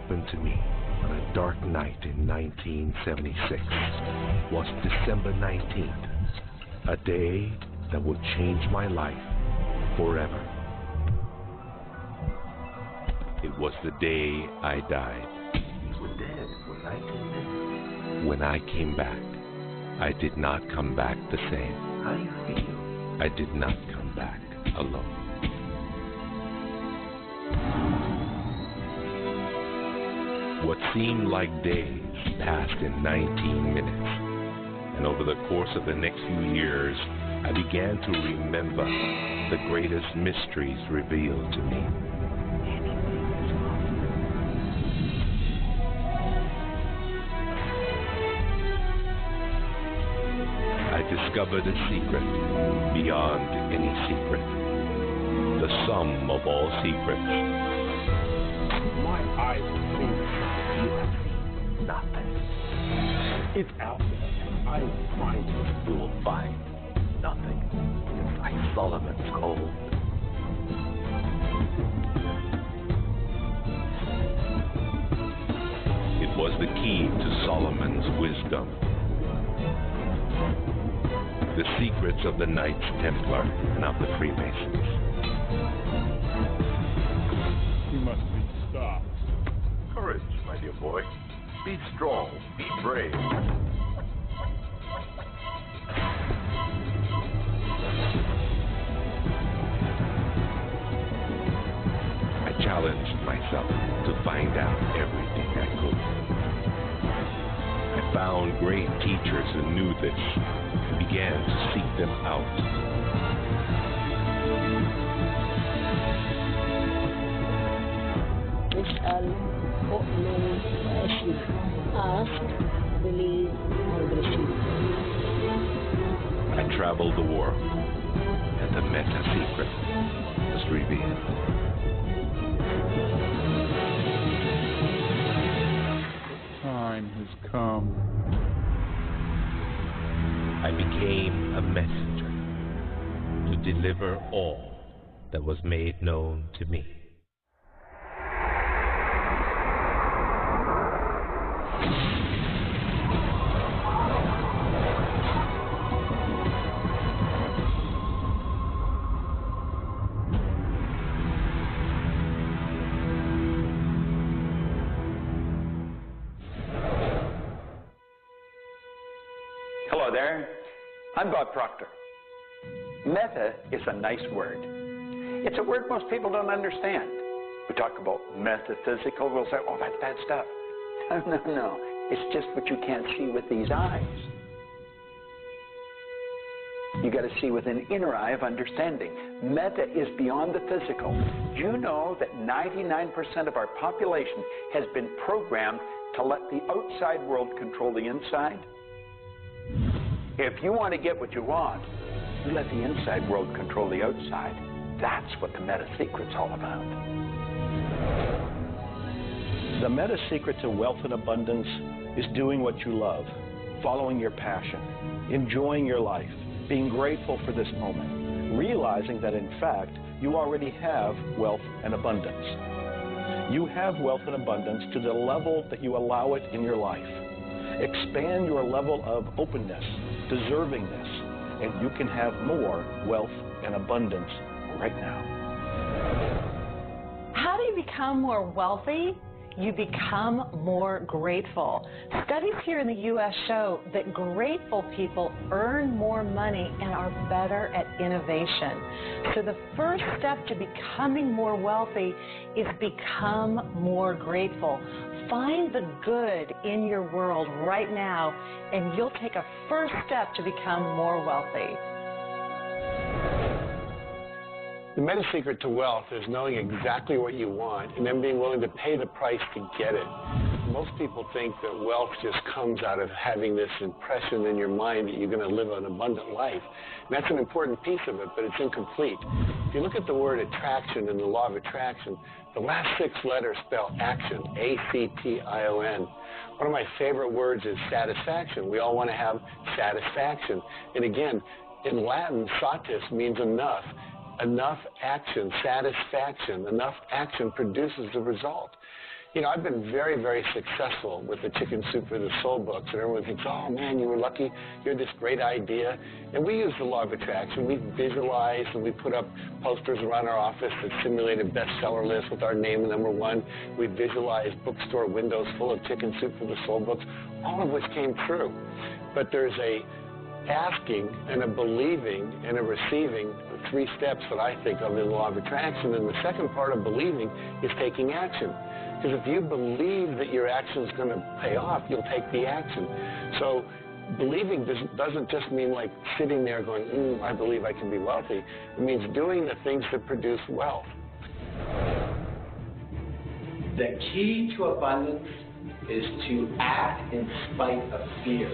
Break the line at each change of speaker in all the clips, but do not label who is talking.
happened to me on a dark night in 1976 was December 19th, a day that would change my life forever. It was the day I died.
You were dead for 19 minutes.
When I came back, I did not come back the same.
How do you feel?
I did not come back alone. What seemed like days passed in 19 minutes, and over the course of the next few years, I began to remember the greatest mysteries revealed to me. I discovered a secret beyond any secret, the sum of all secrets.
My eyes see you have seen nothing. It's out there, and I will find it. You will find nothing. It's like Solomon's gold.
It was the key to Solomon's wisdom. The secrets of the Knights Templar and of the Freemasons.
We must be stopped.
Courage, my dear boy. Be strong. Be brave.
I challenged myself to find out everything I could. I found great teachers who knew this and began to seek them out.
اسأل أؤمن وأشهد. Ask, believe, and receive.
I traveled the world, and the meta secret was revealed.
Time has come.
I became a messenger to deliver all that was made known to me.
Hello there, I'm Bob Proctor. Meta is a nice word. It's a word most people don't understand. We talk about metaphysical, we'll say, oh, that's bad stuff. No, it's just what you can't see with these eyes. You got to see with an inner eye of understanding. Meta is beyond the physical. Do you know that 99% of our population has been programmed to let the outside world control the inside? If you want to get what you want, you let the inside world control the outside. That's what the meta secret's all about.
The meta secret to wealth and abundance is doing what you love, following your passion, enjoying your life, being grateful for this moment, realizing that in fact you already have wealth and abundance. You have wealth and abundance to the level that you allow it in your life. Expand your level of openness, deservingness, and you can have more wealth and abundance right now.
How do you become more wealthy? You become more grateful. Studies here in the U.S. show that grateful people earn more money and are better at innovation. So the first step to becoming more wealthy is become more grateful. Find the good in your world right now, and you'll take a first step to become more wealthy.
The meta secret to wealth is knowing exactly what you want and then being willing to pay the price to get it. Most people think that wealth just comes out of having this impression in your mind that you're going to live an abundant life. And that's an important piece of it, but it's incomplete. If you look at the word attraction and the law of attraction, the last 6 letters spell action, A-C-T-I-O-N. One of my favorite words is satisfaction. We all want to have satisfaction. And again, in Latin, satis means enough. Enough action, satisfaction, enough action produces a result. You know, I've been very, very successful with the Chicken Soup for the Soul books, and everyone thinks, oh man, you were lucky, you had this great idea. And we use the law of attraction. We visualize and we put up posters around our office that simulate a bestseller list with our name #1. We visualize bookstore windows full of Chicken Soup for the Soul books, all of which came true. But there's a asking and a believing and a receiving, 3 steps that I think of in the law of attraction. And the second part of believing is taking action. Because if you believe that your action is going to pay off, you'll take the action. So believing doesn't just mean like sitting there going, I believe I can be wealthy. It means doing the things that produce wealth.
The key to abundance is to act in spite of fear,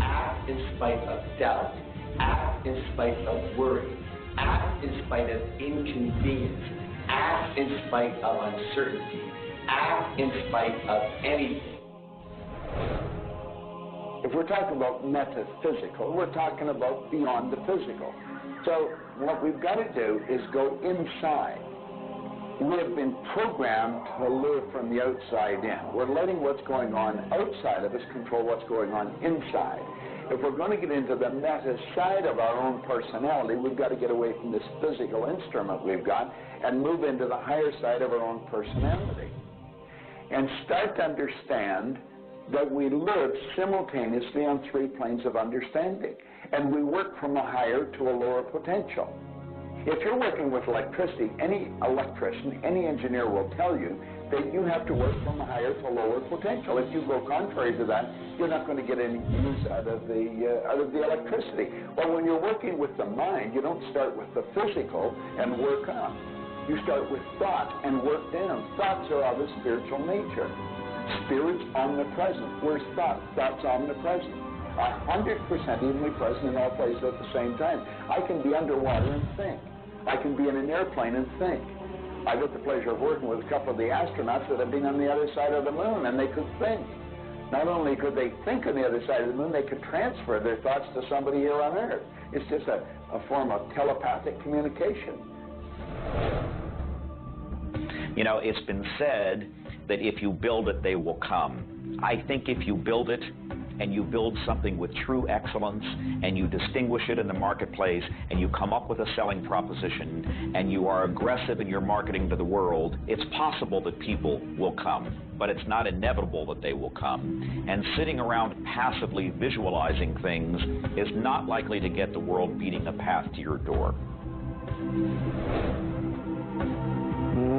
act in spite of doubt, act in spite of worry, act in spite of inconvenience, act in spite of uncertainty, act in spite of anything.
If we're talking about metaphysical, we're talking about beyond the physical. So what we've got to do is go inside. We have been programmed to live from the outside in. We're letting what's going on outside of us control what's going on inside. If we're going to get into the meta side of our own personality, we've got to get away from this physical instrument we've got and move into the higher side of our own personality. And start to understand that we live simultaneously on 3 planes of understanding. And we work from a higher to a lower potential. If you're working with electricity, any electrician, any engineer will tell you that you have to work from a higher to a lower potential. If you go contrary to that, you're not going to get any use out of the electricity. Well, when you're working with the mind, you don't start with the physical and work up. You start with thought and work down. Thoughts are of a spiritual nature. Spirit's omnipresent. Where's thought? Thought's omnipresent. 100% evenly present in all places at the same time. I can be underwater and think. I can be in an airplane and think. I got the pleasure of working with a couple of the astronauts that have been on the other side of the moon, and they could think. Not only could they think on the other side of the moon, they could transfer their thoughts to somebody here on Earth. It's just a form of telepathic communication.
You know, it's been said that if you build it, they will come. I think if you build it, and you build something with true excellence, and you distinguish it in the marketplace, and you come up with a selling proposition, and you are aggressive in your marketing to the world, it's possible that people will come. But it's not inevitable that they will come. And sitting around passively visualizing things is not likely to get the world beating a path to your door.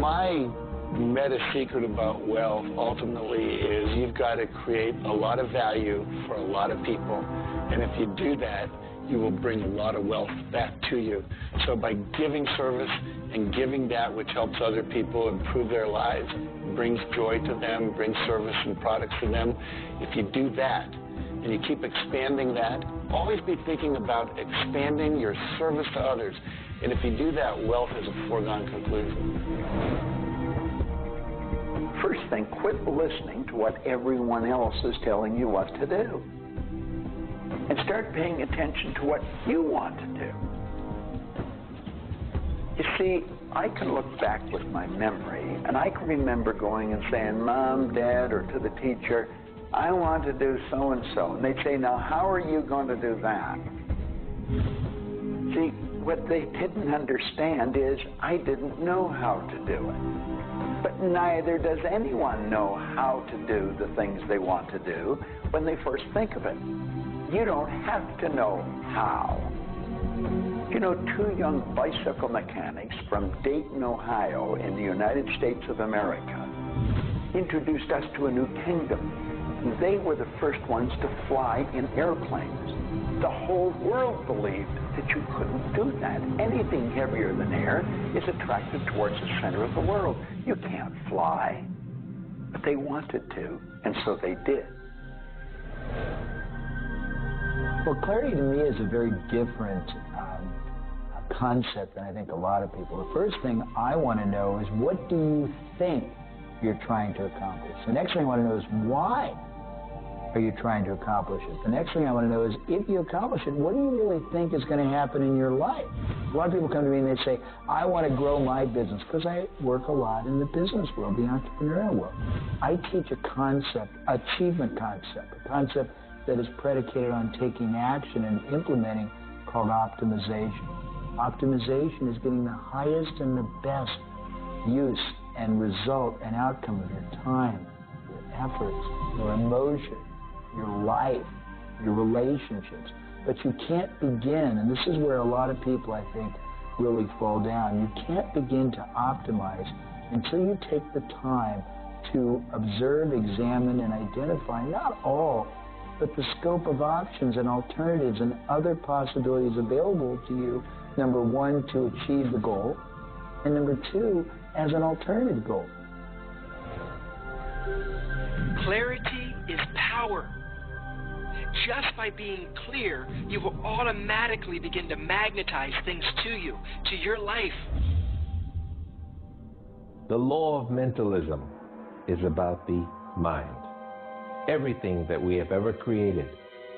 My meta secret about wealth ultimately is you've got to create a lot of value for a lot of people. And if you do that, you will bring a lot of wealth back to you. So by giving service and giving that which helps other people improve their lives, brings joy to them, brings service and products to them, if you do that and you keep expanding that, always be thinking about expanding your service to others. And if you do that, wealth is a foregone conclusion.
First thing, quit listening to what everyone else is telling you what to do. And start paying attention to what you want to do. You see, I can look back with my memory, and I can remember going and saying, Mom, Dad, or to the teacher, I want to do so-and-so. And they'd say, now, how are you going to do that? See, what they didn't understand is I didn't know how to do it. But neither does anyone know how to do the things they want to do when they first think of it. You don't have to know how. You know, 2 young bicycle mechanics from Dayton, Ohio, in the United States of America, introduced us to a new kingdom. They were the first ones to fly in airplanes. The whole world believed that you couldn't do that. Anything heavier than air is attracted towards the center of the world. You can't fly. But they wanted to, and so they did.
Well, clarity to me is a very different concept than I think a lot of people. The first thing I want to know is, what do you think you're trying to accomplish? The next thing I want to know is, why are you trying to accomplish it? The next thing I want to know is, if you accomplish it, what do you really think is going to happen in your life? A lot of people come to me and they say, I want to grow my business, because I work a lot in the business world, the entrepreneurial world. I teach a concept, achievement concept, a concept that is predicated on taking action and implementing, called optimization. Optimization is getting the highest and the best use and result and outcome of your time, your efforts, your emotion, your life, your relationships. But you can't begin, and this is where a lot of people, I think, really fall down. You can't begin to optimize until you take the time to observe, examine, and identify not all, but the scope of options and alternatives and other possibilities available to you, number one, to achieve the goal, and number two, as an alternative goal.
Clarity is power. Just by being clear, you will automatically begin to magnetize things to you, to your life.
The law of mentalism is about the mind. Everything that we have ever created,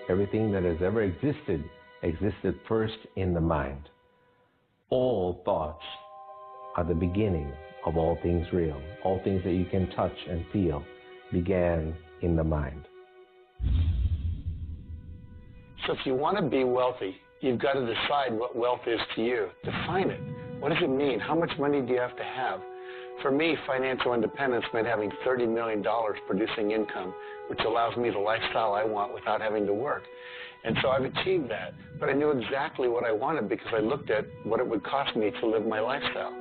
everything that has ever existed, existed first in the mind. All thoughts are the beginning of all things real. All things that you can touch and feel began in the mind.
So if you want to be wealthy, you've got to decide what wealth is to you. Define it. What does it mean? How much money do you have to have? For me, financial independence meant having $30 million producing income, which allows me the lifestyle I want without having to work. And so I've achieved that. But I knew exactly what I wanted because I looked at what it would cost me to live my lifestyle.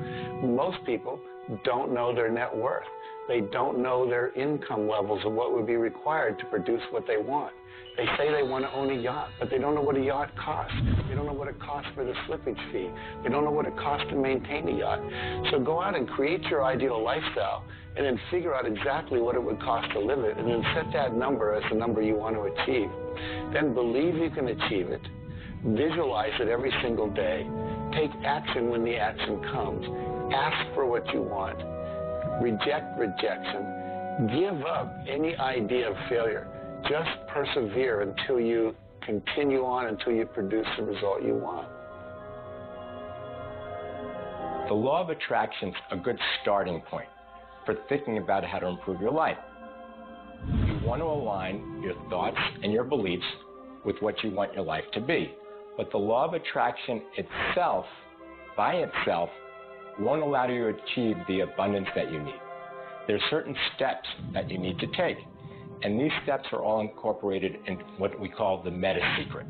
Most people don't know their net worth. They don't know their income levels of what would be required to produce what they want. They say they want to own a yacht, but they don't know what a yacht costs. They don't know what it costs for the slippage fee. They don't know what it costs to maintain a yacht. So go out and create your ideal lifestyle and then figure out exactly what it would cost to live it, and then set that number as the number you want to achieve. Then believe you can achieve it. Visualize it every single day. Take action when the action comes. Ask for what you want. Reject rejection. Give up any idea of failure. Just persevere until you continue on, until you produce the result you want.
The law of attraction is a good starting point for thinking about how to improve your life. You want to align your thoughts and your beliefs with what you want your life to be. But the law of attraction itself, by itself, won't allow you to achieve the abundance that you need. There are certain steps that you need to take. And these steps are all incorporated in what we call the meta secret.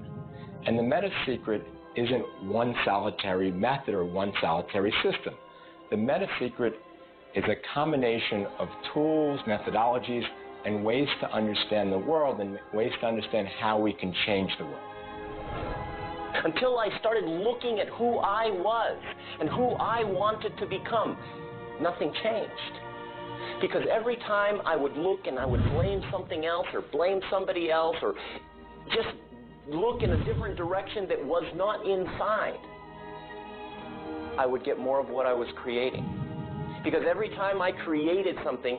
And the meta secret isn't one solitary method or one solitary system. The meta secret is a combination of tools, methodologies, and ways to understand the world and ways to understand how we can change the world.
Until I started looking at who I was and who I wanted to become, nothing changed. Because every time I would look and I would blame something else or blame somebody else or just look in a different direction that was not inside, I would get more of what I was creating. Because every time I created something,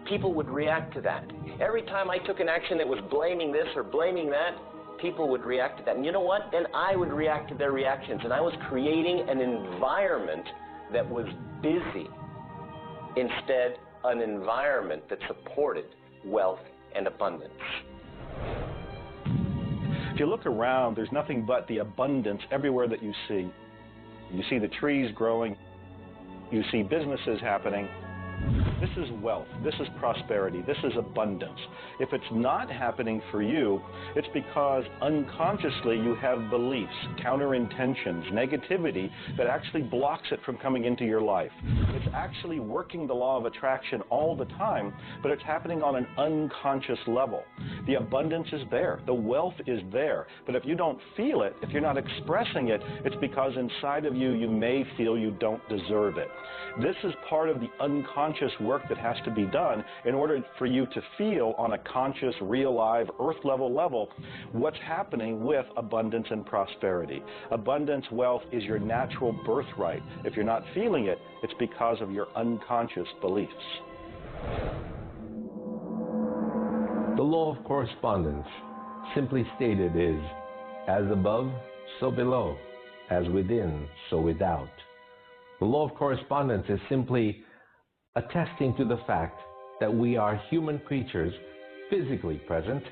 people would react to that. Every time I took an action that was blaming this or blaming that, people would react to that. And you know what? Then I would react to their reactions. And I was creating an environment that was busy. Instead, an environment that supported wealth and abundance.
If you look around, there's nothing but the abundance everywhere that you see. You see the trees growing. You see businesses happening. This is wealth. This is prosperity. This is abundance. If it's not happening for you, it's because unconsciously you have beliefs, counterintentions, negativity that actually blocks it from coming into your life. It's actually working the law of attraction all the time, but it's happening on an unconscious level. The abundance is there. The wealth is there. But if you don't feel it, if you're not expressing it, it's because inside of you, you may feel you don't deserve it. This is part of the unconscious work that has to be done in order for you to feel on a conscious, real, live, earth-level level what's happening with abundance and prosperity. Abundance, wealth is your natural birthright. If you're not feeling it, it's because of your unconscious beliefs.
The law of correspondence, simply stated, is as above, so below, as within, so without. The law of correspondence is simply attesting to the fact that we are human creatures physically present,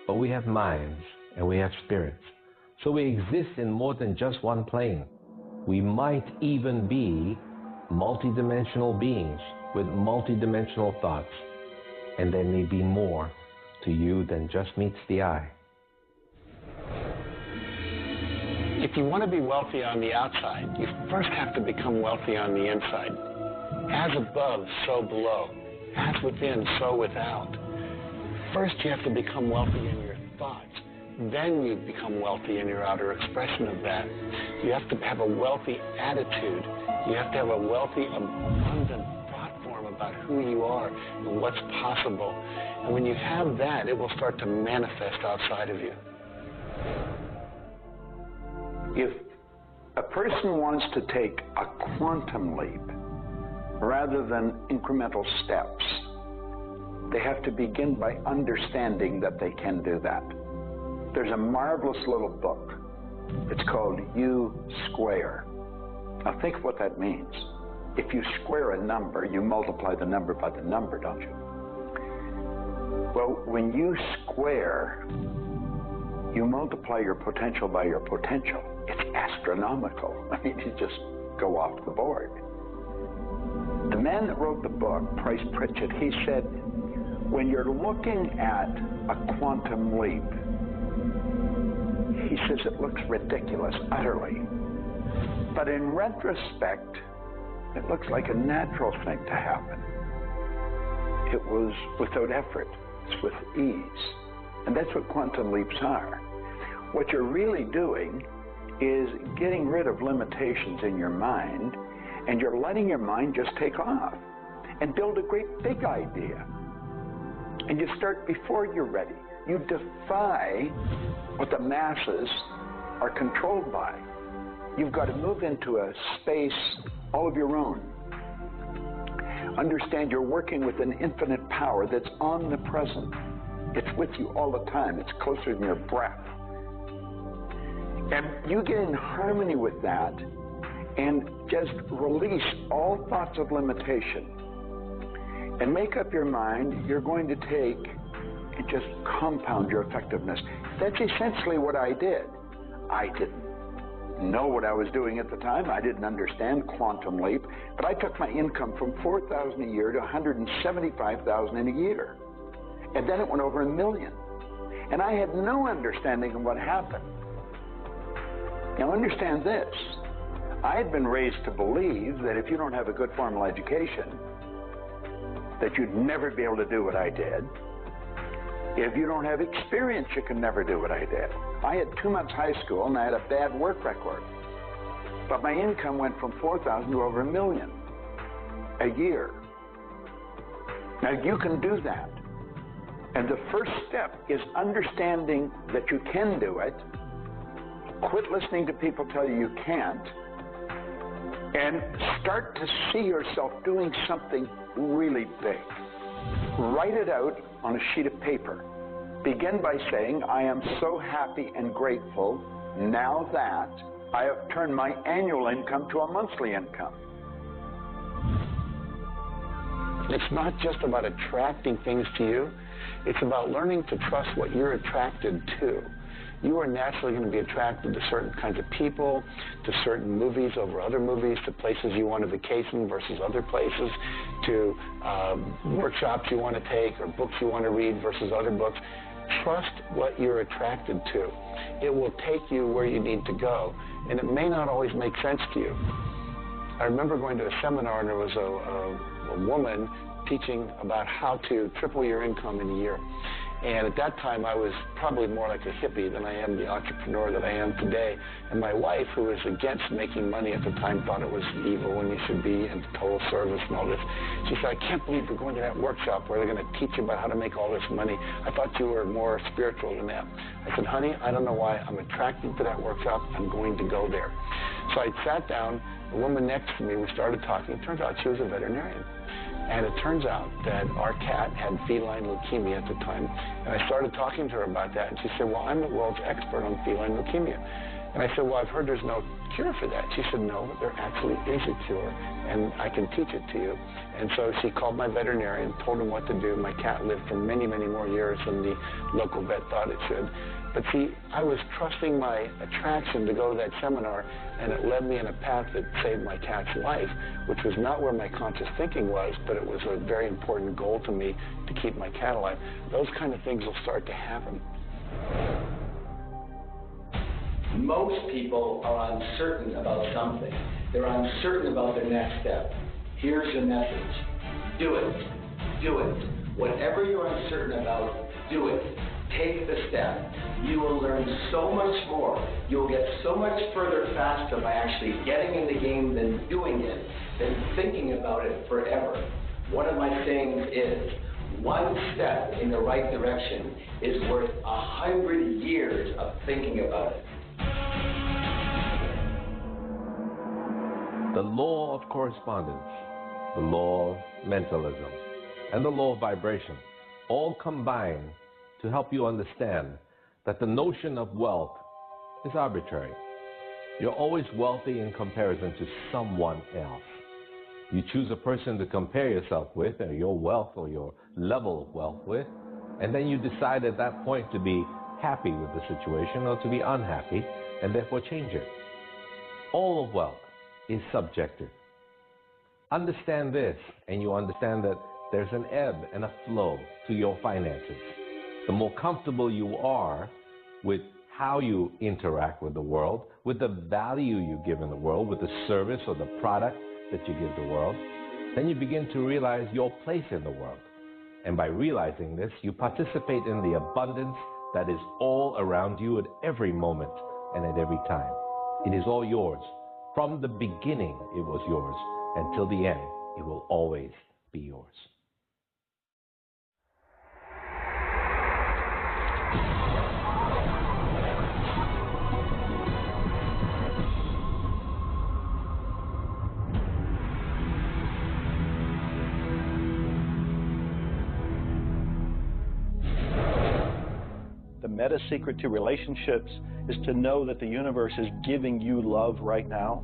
but we have minds and we have spirits. So we exist in more than just one plane. We might even be multidimensional beings with multidimensional thoughts, and there may be more to you than just meets the eye.
If you want to be wealthy on the outside, you first have to become wealthy on the inside. As above, so below. As within, so without. First, you have to become wealthy in your thoughts. Then you become wealthy in your outer expression of that. You have to have a wealthy attitude. You have to have a wealthy, abundant thought form about who you are and what's possible. And when you have that, it will start to manifest outside of you.
If a person wants to take a quantum leap rather than incremental steps, they have to begin by understanding that they can do that. There's a marvelous little book. It's called U Square. Now think of what that means. If you square a number, you multiply the number by the number, don't you? Well, when you square, you multiply your potential by your potential. It's astronomical. I mean, you just go off the board. The man that wrote the book, Price Pritchett, he said, when you're looking at a quantum leap, he says it looks ridiculous, utterly. But in retrospect, it looks like a natural thing to happen. It was without effort. It's with ease. And that's what quantum leaps are. What you're really doing is getting rid of limitations in your mind, and you're letting your mind just take off and build a great big idea. And you start before you're ready. You defy what the masses are controlled by. You've got to move into a space all of your own. Understand you're working with an infinite power that's omnipresent. It's with you all the time. It's closer than your breath. And you get in harmony with that and just release all thoughts of limitation. And make up your mind you're going to take and just compound your effectiveness. That's essentially what I did. I didn't know what I was doing at the time. I didn't understand quantum leap, but I took my income from $4,000 a year to $175,000 in a year. And then it went over $1 million. And I had no understanding of what happened. Now understand this. I had been raised to believe that if you don't have a good formal education, that you'd never be able to do what I did. If you don't have experience, you can never do what I did. I had 2 months high school and I had a bad work record. But my income went from $4,000 to over $1 million a year. Now you can do that. And the first step is understanding that you can do it. Quit listening to people tell you you can't. And start to see yourself doing something really big. Write it out on a sheet of paper. Begin by saying, I am so happy and grateful now that I have turned my annual income to a monthly income.
It's not just about attracting things to you. It's about learning to trust what you're attracted to. You are naturally going to be attracted to certain kinds of people, to certain movies over other movies, to places you want to vacation versus other places, to workshops you want to take or books you want to read versus other books. Trust what you're attracted to. It will take you where you need to go, and it may not always make sense to you. I remember going to a seminar, and there was a woman teaching about how to triple your income in a year. And at that time, I was probably more like a hippie than I am the entrepreneur that I am today. And my wife, who was against making money at the time, thought it was evil when you should be in total service and all this. She said, I can't believe you're going to that workshop where they're going to teach you about how to make all this money. I thought you were more spiritual than that. I said, honey, I don't know why. I'm attracted to that workshop. I'm going to go there. So I sat down. The woman next to me, we started talking. It turns out she was a veterinarian. And it turns out that our cat had feline leukemia at the time. And I started talking to her about that. And she said, well, I'm the world's expert on feline leukemia. And I said, well, I've heard there's no cure for that. She said, no, but there actually is a cure, and I can teach it to you. And so she called my veterinarian, told him what to do. My cat lived for many, many more years than the local vet thought it should. But see, I was trusting my attraction to go to that seminar, and it led me in a path that saved my cat's life, which was not where my conscious thinking was, but it was a very important goal to me to keep my cat alive. Those kind of things will start to happen.
Most people are uncertain about something. They're uncertain about their next step. Here's the message. Do it. Do it. Whatever you're uncertain about, do it. Take the step. You will learn so much more. You'll get so much further faster by actually getting in the game than doing it, than thinking about it forever. One of my sayings is, one step in the right direction is worth 100 years of thinking about it.
The law of correspondence, the law of mentalism, and the law of vibration all combine to help you understand that the notion of wealth is arbitrary. You're always wealthy in comparison to someone else. You choose a person to compare yourself with, or your wealth or your level of wealth with, and then you decide at that point to be happy with the situation or to be unhappy, and therefore change it. All of wealth is subjective. Understand this, and you understand that there's an ebb and a flow to your finances. The more comfortable you are with how you interact with the world, with the value you give in the world, with the service or the product that you give the world, then you begin to realize your place in the world. And by realizing this, you participate in the abundance that is all around you at every moment and at every time. It is all yours. From the beginning, it was yours. Until the end, it will always be yours.
The meta secret to relationships is to know that the universe is giving you love right now.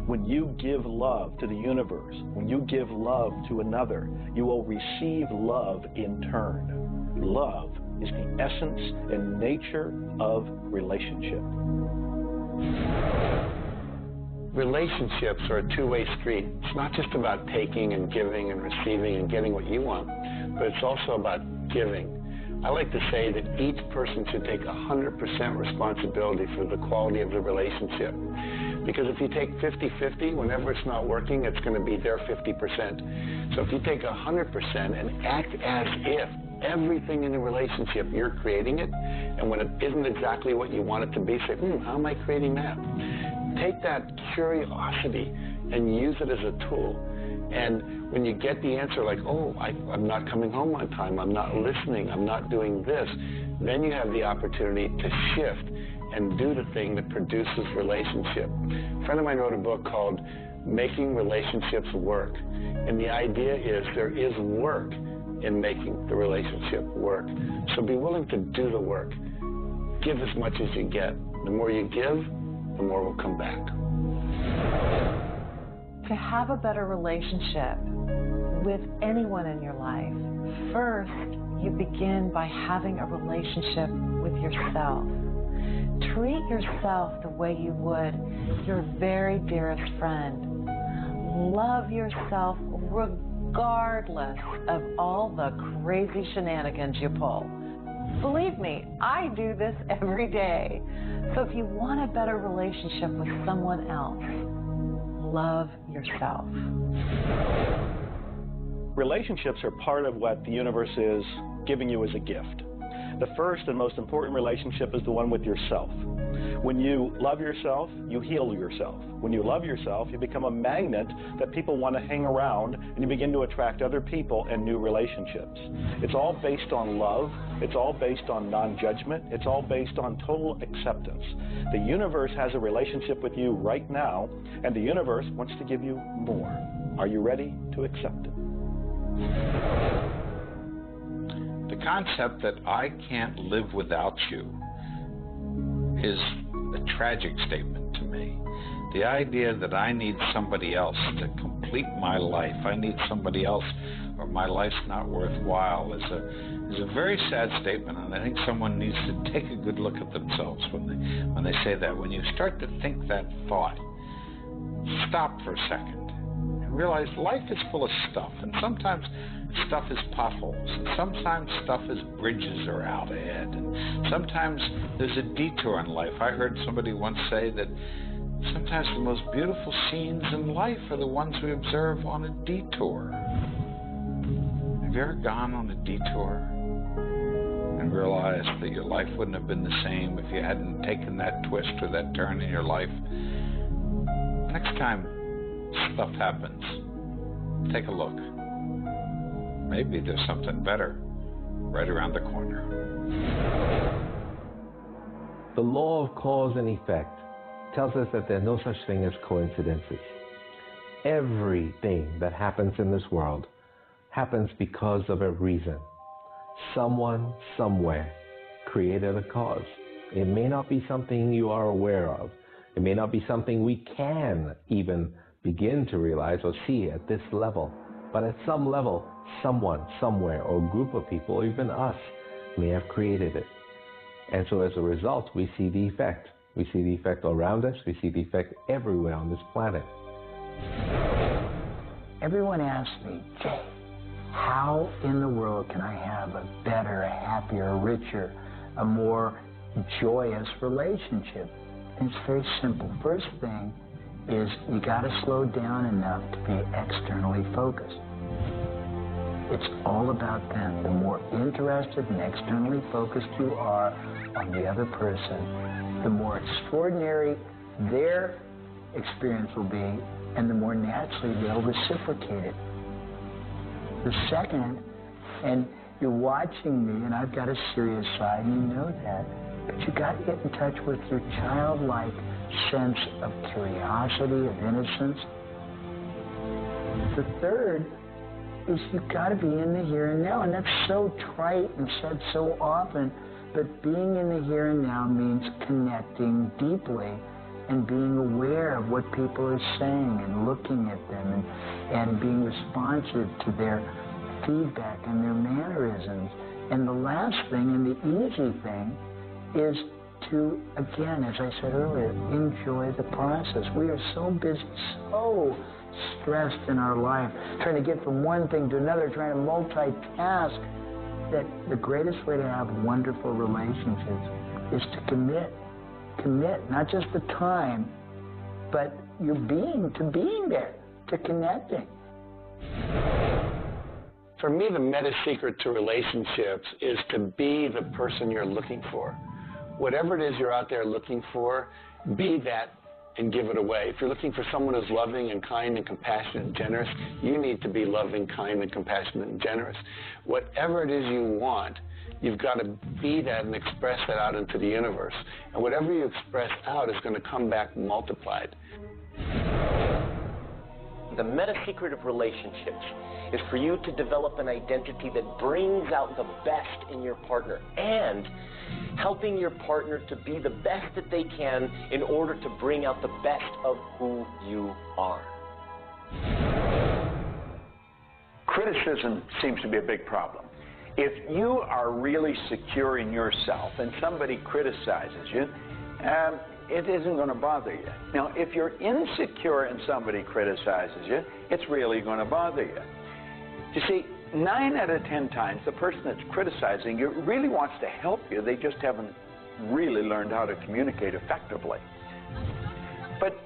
When you give love to the universe, when you give love to another, you will receive love in turn. Love is the essence and nature of relationship.
Relationships are a two-way street. It's not just about taking and giving and receiving and getting what you want, but it's also about giving. I like to say that each person should take 100% responsibility for the quality of the relationship. Because if you take 50-50, whenever it's not working, it's going to be their 50%. So if you take 100% and act as if everything in the relationship, you're creating it, and when it isn't exactly what you want it to be, say, how am I creating that? Take that curiosity and use it as a tool. And when you get the answer like, oh, I'm not coming home on time, I'm not listening, I'm not doing this, then you have the opportunity to shift and do the thing that produces relationship. A friend of mine wrote a book called Making Relationships Work. And the idea is there is work in making the relationship work. So be willing to do the work. Give as much as you get. The more you give, the more will come back.
To have a better relationship with anyone in your life, first you begin by having a relationship with yourself. Treat yourself the way you would your very dearest friend. Love yourself regardless of all the crazy shenanigans you pull. Believe me, I do this every day. So if you want a better relationship with someone else, love yourself.
Relationships are part of what the universe is giving you as a gift. The first and most important relationship is the one with yourself. When you love yourself, you heal yourself. When you love yourself, you become a magnet that people want to hang around, and you begin to attract other people and new relationships. It's all based on love. It's all based on non-judgment. It's all based on total acceptance. The universe has a relationship with you right now, and the universe wants to give you more. Are you ready to accept it?
The concept that I can't live without you is a tragic statement to me. The idea that I need somebody else to complete my life, I need somebody else or my life's not worthwhile is a very sad statement, and I think someone needs to take a good look at themselves when they say that. When you start to think that thought, stop for a second and realize life is full of stuff, and sometimes stuff is potholes, and sometimes stuff is bridges are out ahead, and sometimes there's a detour in life. I heard somebody once say that sometimes the most beautiful scenes in life are the ones we observe on a detour. Have you ever gone on a detour and realized that your life wouldn't have been the same if you hadn't taken that twist or that turn in your life? Next time stuff happens, take a look. Maybe there's something better right around the corner.
The law of cause and effect tells us that there's no such thing as coincidences. Everything that happens in this world happens because of a reason. Someone, somewhere, created a cause. It may not be something you are aware of. It may not be something we can even begin to realize or see at this level. But at some level, someone, somewhere, or a group of people, or even us, may have created it. And so as a result, we see the effect. We see the effect around us. We see the effect everywhere on this planet.
Everyone asks me, Jay, how in the world can I have a better, a happier, a richer, a more joyous relationship? And it's very simple. First thing is you got to slow down enough to be externally focused. It's all about them. The more interested and externally focused you are on the other person, the more extraordinary their experience will be, and the more naturally they'll reciprocate it. The second, and you're watching me, and I've got a serious side, and you know that, but you got to get in touch with your childlike sense of curiosity, of innocence. The third is you've got to be in the here and now, and that's so trite and said so often, but being in the here and now means connecting deeply and being aware of what people are saying and looking at them and being responsive to their feedback and their mannerisms. And the last thing, and the easy thing, is to, again, as I said earlier, enjoy the process. We are so busy, so stressed in our life, trying to get from one thing to another, trying to multitask, that the greatest way to have wonderful relationships is to commit. Commit, not just the time, but your being, to being there, to connecting.
For me, the meta secret to relationships is to be the person you're looking for. Whatever it is you're out there looking for, be that and give it away. If you're looking for someone who's loving and kind and compassionate and generous, you need to be loving, kind, and compassionate and generous. Whatever it is you want, you've got to be that and express that out into the universe. And whatever you express out is going to come back multiplied.
The meta secret of relationships is for you to develop an identity that brings out the best in your partner and helping your partner to be the best that they can in order to bring out the best of who you are.
Criticism seems to be a big problem. If you are really secure in yourself and somebody criticizes you, it isn't going to bother you. Now, if you're insecure and somebody criticizes you, it's really going to bother you. You see, 9 out of 10 times, the person that's criticizing you really wants to help you. They just haven't really learned how to communicate effectively. But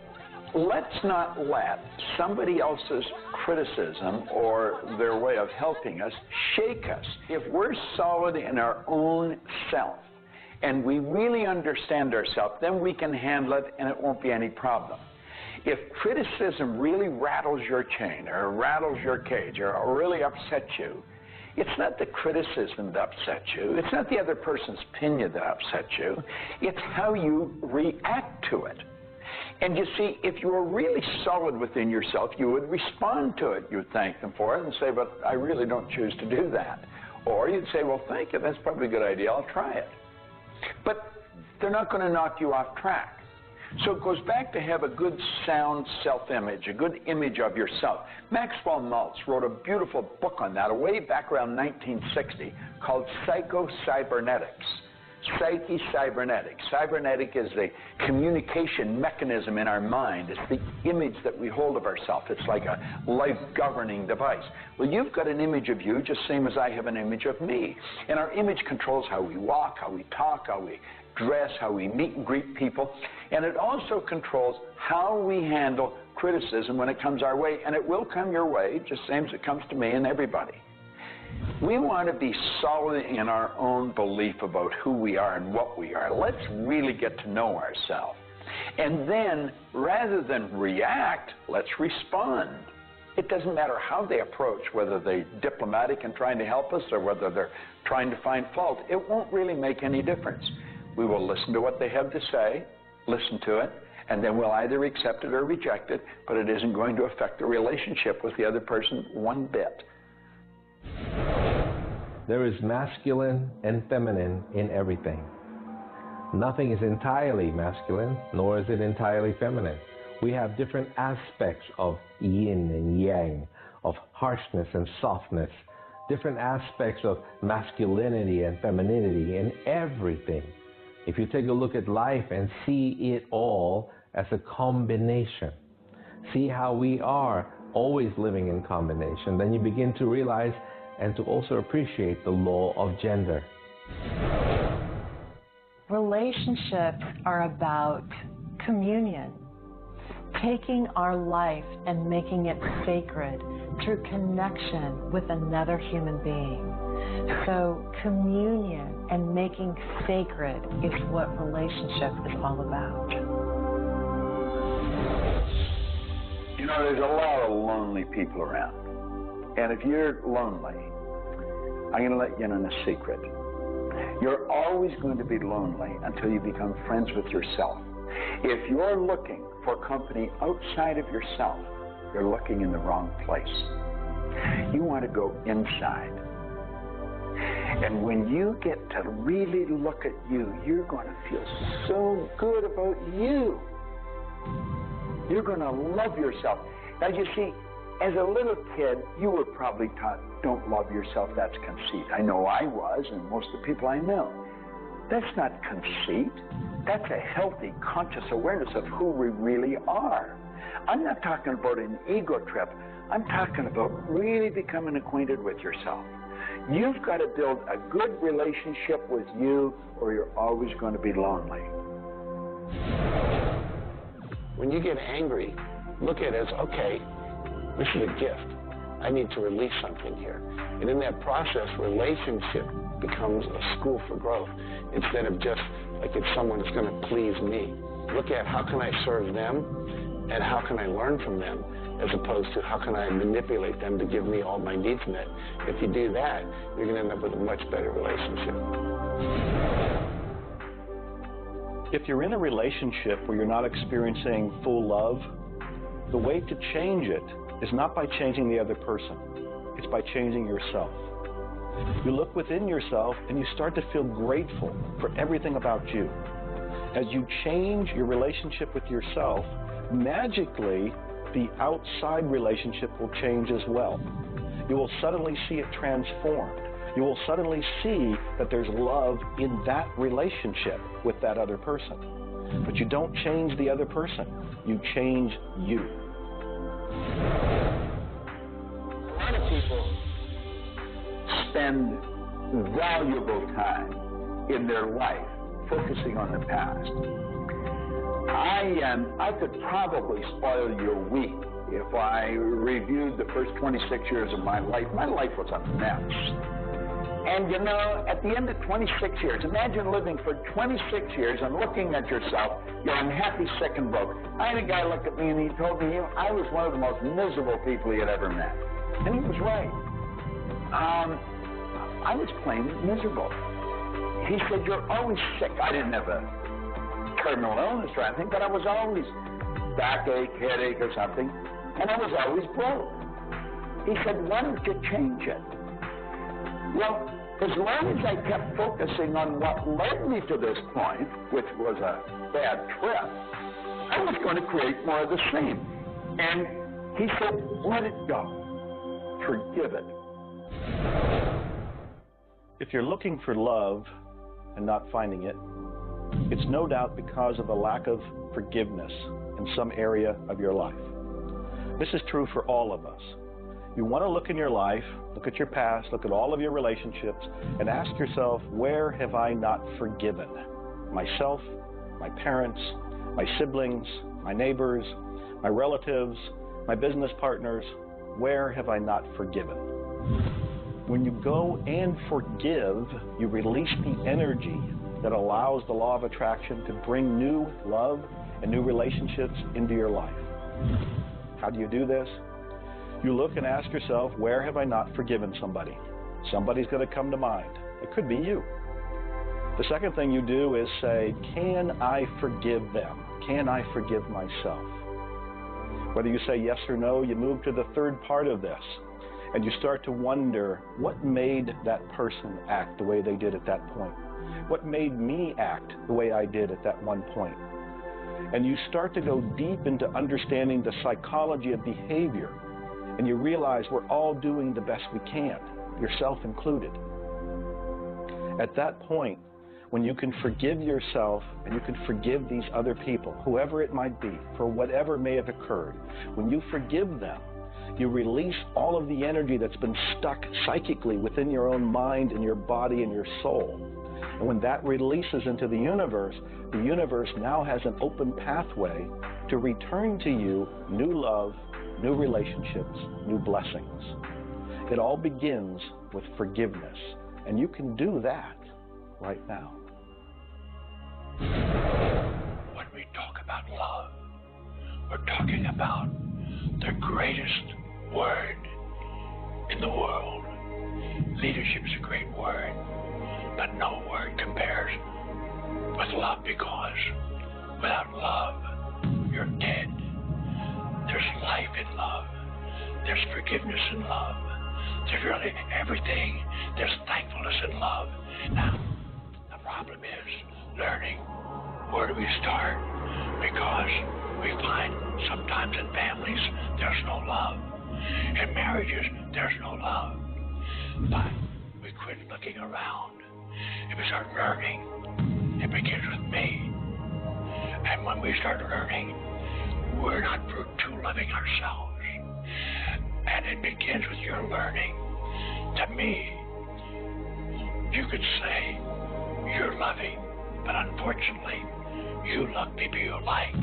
let's not let somebody else's criticism or their way of helping us shake us. If we're solid in our own self and we really understand ourselves, then we can handle it and it won't be any problem. If criticism really rattles your chain or rattles your cage or really upsets you, it's not the criticism that upsets you. It's not the other person's opinion that upsets you. It's how you react to it. And you see, if you were really solid within yourself, you would respond to it. You would thank them for it and say, but I really don't choose to do that. Or you'd say, well, thank you, that's probably a good idea, I'll try it. But they're not going to knock you off track. So it goes back to have a good, sound self-image, a good image of yourself. Maxwell Maltz wrote a beautiful book on that way back around 1960 called Psycho-Cybernetics. Psyche-cybernetics. Cybernetic is the communication mechanism in our mind. It's the image that we hold of ourselves. It's like a life-governing device. Well, you've got an image of you just same as I have an image of me. And our image controls how we walk, how we talk, how we dress, how we meet and greet people. And it also controls how we handle criticism when it comes our way. And it will come your way, just same as it comes to me and everybody. We want to be solid in our own belief about who we are and what we are. Let's really get to know ourselves. And then, rather than react, let's respond. It doesn't matter how they approach, whether they're diplomatic and trying to help us or whether they're trying to find fault. It won't really make any difference. We will listen to what they have to say, listen to it, and then we'll either accept it or reject it, but it isn't going to affect the relationship with the other person one bit.
There is masculine and feminine in everything. Nothing is entirely masculine, nor is it entirely feminine. We have different aspects of yin and yang, of harshness and softness, different aspects of masculinity and femininity in everything. If you take a look at life and see it all as a combination, see how we are always living in combination, then you begin to realize and to also appreciate the law of gender.
Relationships are about communion, taking our life and making it sacred through connection with another human being. So communion and making sacred is what relationship is all about.
You know, there's a lot of lonely people around. And if you're lonely, I'm going to let you in on a secret. You're always going to be lonely until you become friends with yourself. If you're looking for company outside of yourself, you're looking in the wrong place. You want to go inside. And when you get to really look at you, you're going to feel so good about you. You're going to love yourself. Now, you see, as a little kid, you were probably taught, don't love yourself, that's conceit. I know I was, and most of the people I know. That's not conceit. That's a healthy, conscious awareness of who we really are. I'm not talking about an ego trip. I'm talking about really becoming acquainted with yourself. You've got to build a good relationship with you, or you're always going to be lonely.
When you get angry, look at it as, okay, this is a gift. I need to release something here. And in that process, relationship becomes a school for growth instead of just like it's someone that's going to please me. Look at how can I serve them and how can I learn from them, as opposed to how can I manipulate them to give me all my needs met. If you do that, you're going to end up with a much better relationship.
If you're in a relationship where you're not experiencing full love, the way to change it is not by changing the other person. It's by changing yourself. You look within yourself and you start to feel grateful for everything about you. As you change your relationship with yourself, magically, the outside relationship will change as well. You will suddenly see it transformed. You will suddenly see that there's love in that relationship with that other person. But you don't change the other person. You change you.
A lot of people spend valuable time in their life focusing on the past. I could probably spoil your week if I reviewed the first 26 years of my life. My life was a mess. And you know, at the end of 26 years, imagine living for 26 years and looking at yourself, you're unhappy, sick, and broke. I had a guy look at me and he told me I was one of the most miserable people he had ever met. And he was right. I was plain miserable. He said, you're always sick. I didn't have a
terminal illness or anything, but I was always backache, headache or something, and I was always broke. He said, why don't you change it? Well, as long as I kept focusing on what led me to this point, which was a bad trip, I was going to create more of the same. And he said, let it go. Forgive it.
If you're looking for love and not finding it, it's no doubt because of a lack of forgiveness in some area of your life. This is true for all of us. You want to look in your life, look at your past, look at all of your relationships, and ask yourself, where have I not forgiven? Myself, my parents, my siblings, my neighbors, my relatives, my business partners, where have I not forgiven? When you go and forgive, you release the energy that allows the law of attraction to bring new love and new relationships into your life. How do you do this? You look and ask yourself, where have I not forgiven somebody? Somebody's going to come to mind. It could be you. The second thing you do is say, can I forgive them? Can I forgive myself? Whether you say yes or no, you move to the third part of this, and you start to wonder, what made that person act the way they did at that point? What made me act the way I did at that one point? And you start to go deep into understanding the psychology of behavior, and you realize we're all doing the best we can, yourself included. At that point, when you can forgive yourself and you can forgive these other people, whoever it might be, for whatever may have occurred, when you forgive them, you release all of the energy that's been stuck psychically within your own mind and your body and your soul. And when that releases into the universe now has an open pathway to return to you new love, new relationships, new blessings. It all begins with forgiveness, and you can do that right now.
When we talk about love, we're talking about the greatest word in the world. Leadership is a great word, but no word compares with love, because without love, you're dead. There's life in love. There's forgiveness in love. There's really everything. There's thankfulness in love. Now, the problem is learning. Where do we start? Because we find sometimes in families there's no love. In marriages there's no love. But we quit looking around. If we start learning, it begins with me. And when we start learning, we're not too loving ourselves. And it begins with your learning. To me, you could say you're loving, but unfortunately, you love people you like.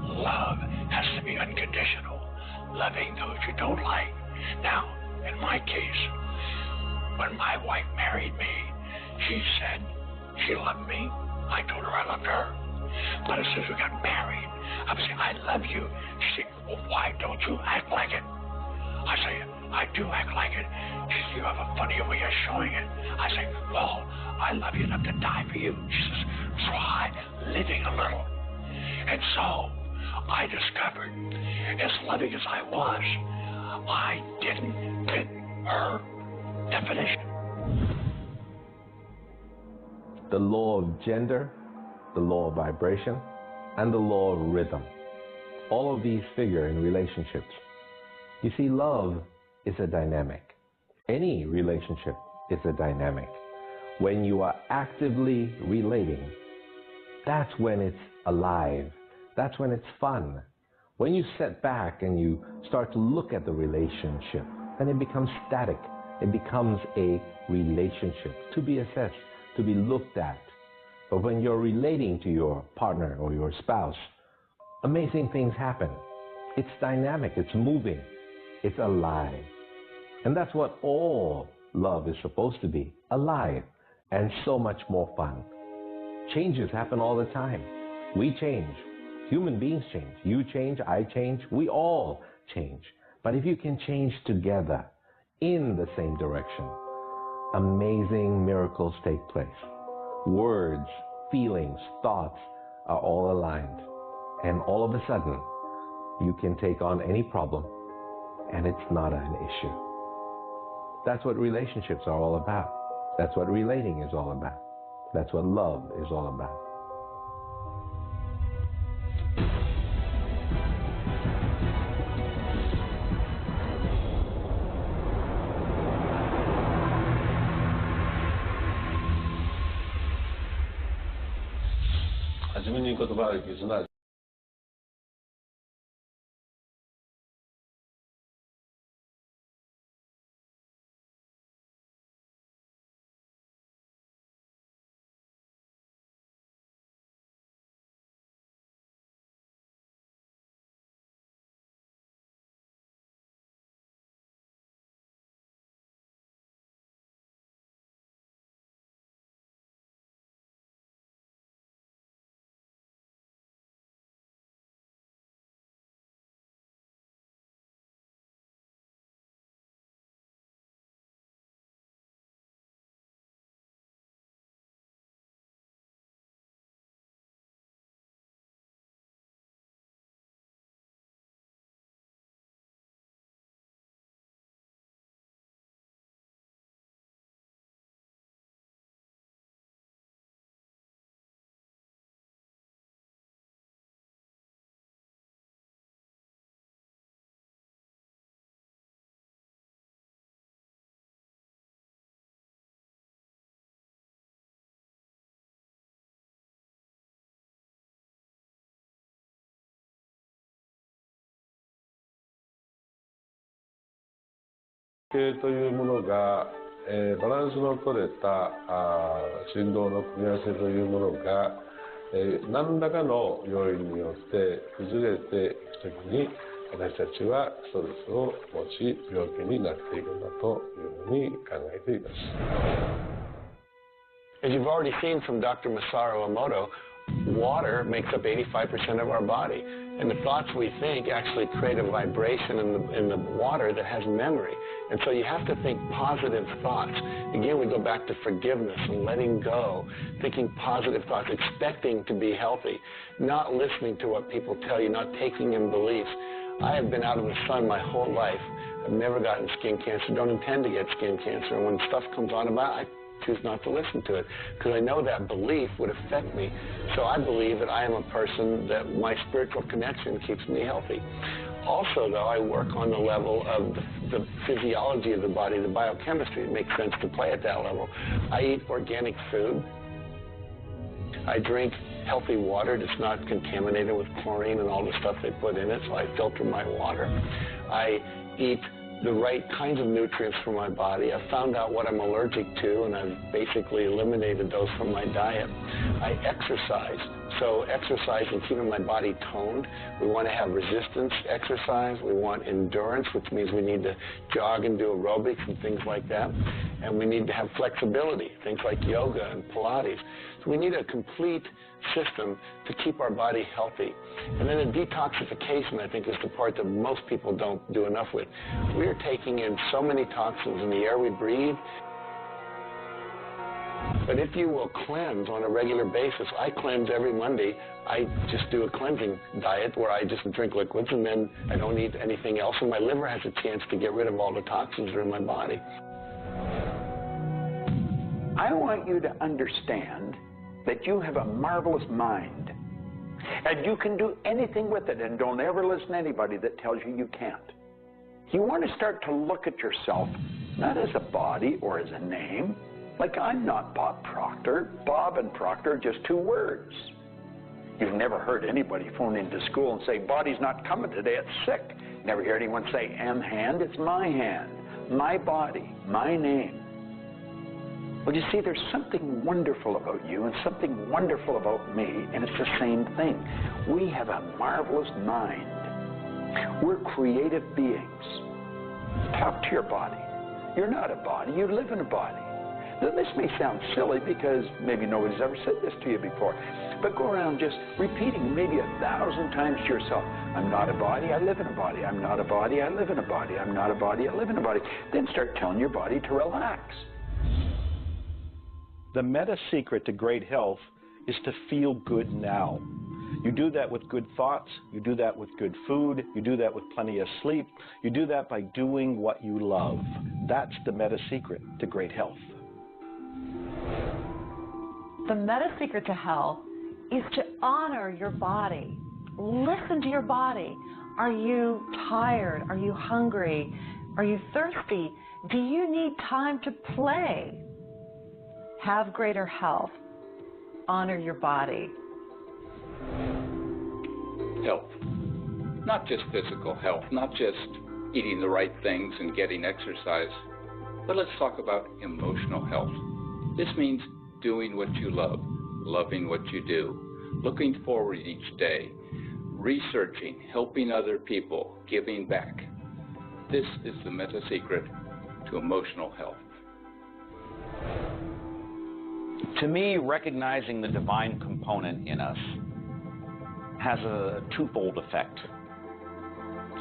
Love has to be unconditional. Loving those you don't like. Now, in my case, when my wife married me, she said she loved me. I told her I loved her. But as soon as we got married, I would say, I love you. She said, well, why don't you act like it? I say, I do act like it. She says, you have a funny way of showing it. I say, well, I love you enough to die for you. She says, try living a little. And so I discovered, as loving as I was, I didn't fit her definition.
The law of gender, the law of vibration, and the law of rhythm. All of these figure in relationships. You see, love is a dynamic. Any relationship is a dynamic. When you are actively relating, that's when it's alive. That's when it's fun. When you sit back and you start to look at the relationship, then it becomes static. It becomes a relationship to be assessed, to be looked at. But when you're relating to your partner or your spouse, amazing things happen. It's dynamic, it's moving, it's alive. And that's what all love is supposed to be, alive, and so much more fun. Changes happen all the time. We change. Human beings change. You change, I change, we all change. But if you can change together in the same direction, amazing miracles take place. Words, feelings, thoughts are all aligned. And all of a sudden, you can take on any problem, and it's not an issue. That's what relationships are all about. That's what relating is all about. That's what love is all about.
というものが、バランスの取れた振動の組み合わせというものが、何らかの要因によって崩れていくときに私たちはストレスを持ち病気になっているんだというふうに考えています。
As you've already seen from Dr. Masaru Emoto, water makes up 85% of our body. And the thoughts we think actually create a vibration in the water that has memory. And so you have to think positive thoughts. Again, we go back to forgiveness and letting go, thinking positive thoughts, expecting to be healthy, not listening to what people tell you, not taking in beliefs. I have been out of the sun my whole life. I've never gotten skin cancer, don't intend to get skin cancer. And when stuff comes on about it, I choose not to listen to it because I know that belief would affect me. So I believe that I am a person that my spiritual connection keeps me healthy. Also, though, I work on the level of the physiology of the body, the biochemistry. It makes sense to play at that level. I eat organic food. I drink healthy water that's not contaminated with chlorine and all the stuff they put in it, so I filter my water. I eat the right kinds of nutrients for my body. I've found out what I'm allergic to, and I've basically eliminated those from my diet. I exercise. So exercise and keeping my body toned. We want to have resistance exercise. We want endurance, which means we need to jog and do aerobics and things like that. And we need to have flexibility, things like yoga and Pilates. So we need a complete system to keep our body healthy. And then the detoxification, I think, is the part that most people don't do enough with. We are taking in so many toxins in the air we breathe. But if you will cleanse on a regular basis, I cleanse every Monday. I just do a cleansing diet where I just drink liquids and then I don't eat anything else, and my liver has a chance to get rid of all the toxins that are in my body.
I want you to understand that you have a marvelous mind, and you can do anything with it, and don't ever listen to anybody that tells you you can't. You want to start to look at yourself not as a body or as a name. Like, I'm not Bob Proctor. Bob and Proctor are just two words. You've never heard anybody phone into school and say, body's not coming today, it's sick. Never heard anyone say, M hand, it's my hand, my body, my name. Well, you see, there's something wonderful about you and something wonderful about me, and it's the same thing. We have a marvelous mind. We're creative beings. Talk to your body. You're not a body, you live in a body. Now, this may sound silly because maybe nobody's ever said this to you before, but go around just repeating maybe 1,000 times to yourself, I'm not a body, I live in a body. I'm not a body, I live in a body. I'm not a body, I live in a body. Then start telling your body to relax.
The meta secret to great health is to feel good now. You do that with good thoughts. You do that with good food. You do that with plenty of sleep. You do that by doing what you love. That's the meta secret to great health.
The meta secret to health is to honor your body. Listen to your body. Are you tired? Are you hungry? Are you thirsty? Do you need time to play? Have greater health. Honor your body.
Health. Not just physical health, not just eating the right things and getting exercise, but let's talk about emotional health. This means doing what you love, loving what you do, looking forward each day, researching, helping other people, giving back. This is the meta secret to emotional health.
To me, recognizing the divine component in us has a twofold effect.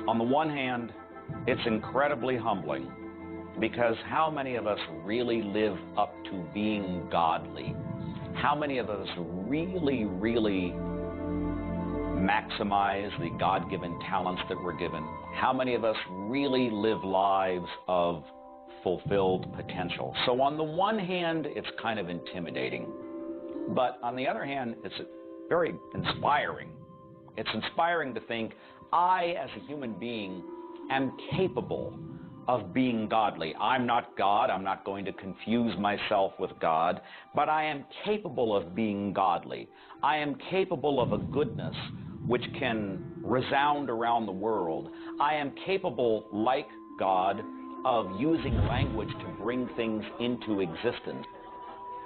On the one hand, it's incredibly humbling, because how many of us really live up to being godly? How many of us really maximize the God-given talents that we're given? How many of us really live lives of fulfilled potential? So on the one hand, it's kind of intimidating. But on the other hand, it's very inspiring. It's inspiring to think, I, as a human being, am capable of being godly. I'm not God. I'm not going to confuse myself with God, but I am capable of being godly. I am capable of a goodness which can resound around the world. I am capable, like God, of using language to bring things into existence.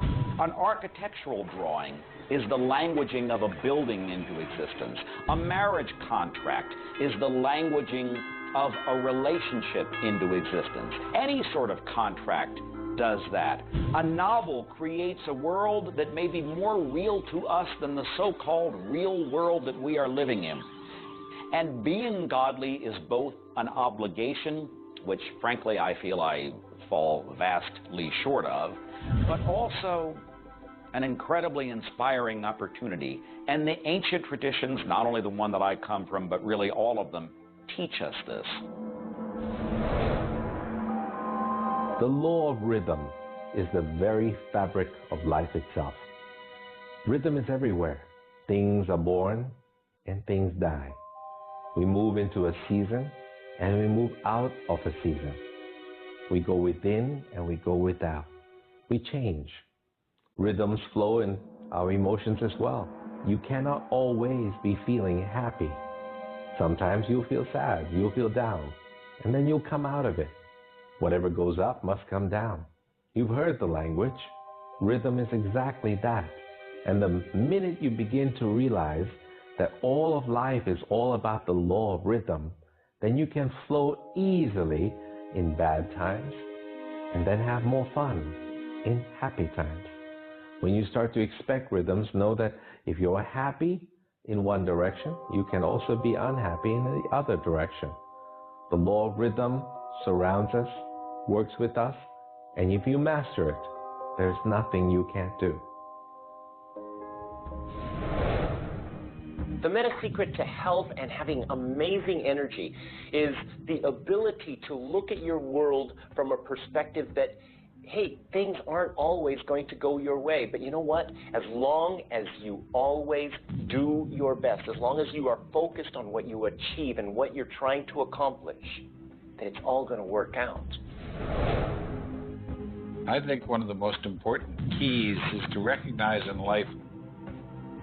An architectural drawing is the languaging of a building into existence. A marriage contract is the languaging of a relationship into existence. Any sort of contract does that. A novel creates a world that may be more real to us than the so-called real world that we are living in. And being godly is both an obligation, which frankly I feel I fall vastly short of, but also an incredibly inspiring opportunity. And the ancient traditions, not only the one that I come from, but really all of them, teach us this.
The law of rhythm is the very fabric of life itself. Rhythm is everywhere. Things are born and things die. We move into a season and we move out of a season. We go within and we go without. We change. Rhythms flow in our emotions as well. You cannot always be feeling happy. Sometimes you'll feel sad, you'll feel down, and then you'll come out of it. Whatever goes up must come down. You've heard the language. Rhythm is exactly that. And the minute you begin to realize that all of life is all about the law of rhythm, then you can flow easily in bad times and then have more fun in happy times. When you start to expect rhythms, know that if you're happy in one direction, you can also be unhappy in the other direction. The law of rhythm surrounds us, works with us, and if you master it, there's nothing you can't do.
The meta secret to health and having amazing energy is the ability to look at your world from a perspective that, hey, things aren't always going to go your way. But you know what? As long as you always do your best, as long as you are focused on what you achieve and what you're trying to accomplish, then it's all going to work out.
I think one of the most important keys is to recognize in life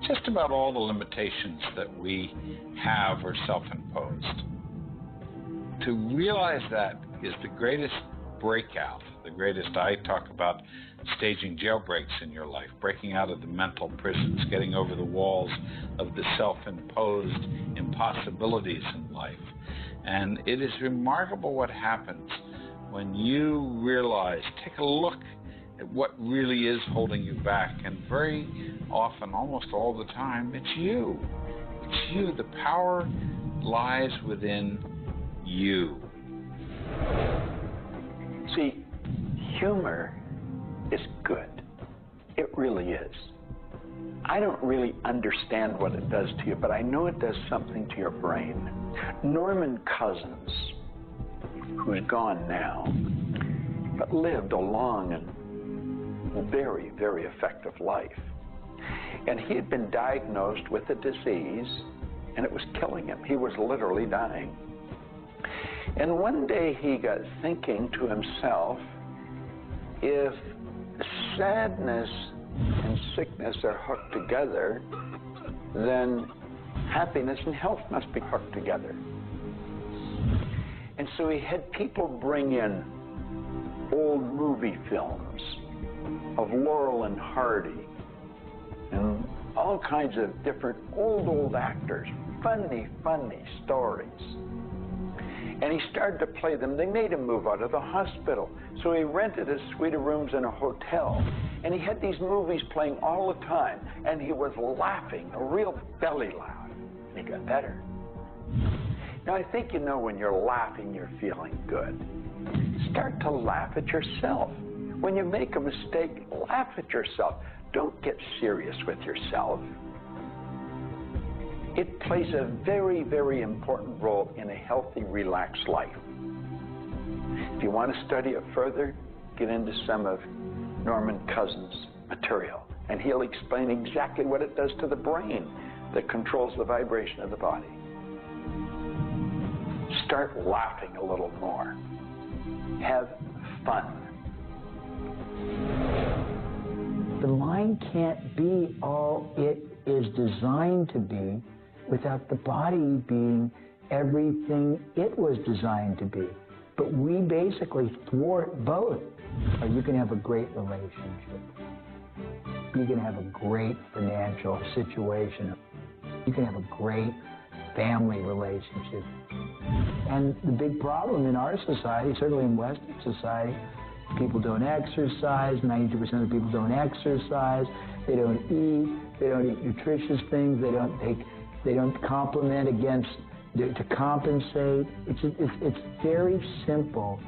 just about all the limitations that we have are self-imposed. To realize that is the greatest breakout, the greatest. I talk about staging jailbreaks in your life, breaking out of the mental prisons, getting over the walls of the self-imposed impossibilities in life. And it is remarkable what happens when you realize, take a look at what really is holding you back. And very often, almost all the time, it's you. It's you. The power lies within you.
See, humor is good. It really is. I don't really understand what it does to you, but I know it does something to your brain. Norman Cousins, who's gone now, but lived a long and very, very effective life. And he had been diagnosed with a disease, and it was killing him. He was literally dying. And one day he got thinking to himself, if sadness and sickness are hooked together, then happiness and health must be hooked together. And so he had people bring in old movie films of Laurel and Hardy and all kinds of different old actors, funny stories. And he started to play them. They made him move out of the hospital. So he rented a suite of rooms in a hotel. And he had these movies playing all the time. And he was laughing, a real belly laugh. And he got better. Now, I think you know when you're laughing, you're feeling good. Start to laugh at yourself. When you make a mistake, laugh at yourself. Don't get serious with yourself. It plays a very, very important role in a healthy, relaxed life. If you want to study it further, get into some of Norman Cousins' material, and he'll explain exactly what it does to the brain that controls the vibration of the body. Start laughing a little more. Have fun.
The mind can't be all it is designed to be without the body being everything it was designed to be. But we basically thwart both. Or you can have a great relationship. You can have a great financial situation. You can have a great family relationship. And the big problem in our society, certainly in Western society, people don't exercise. 92% of people don't exercise. They don't eat. They don't eat nutritious things. They don't complement to compensate. It's very simple.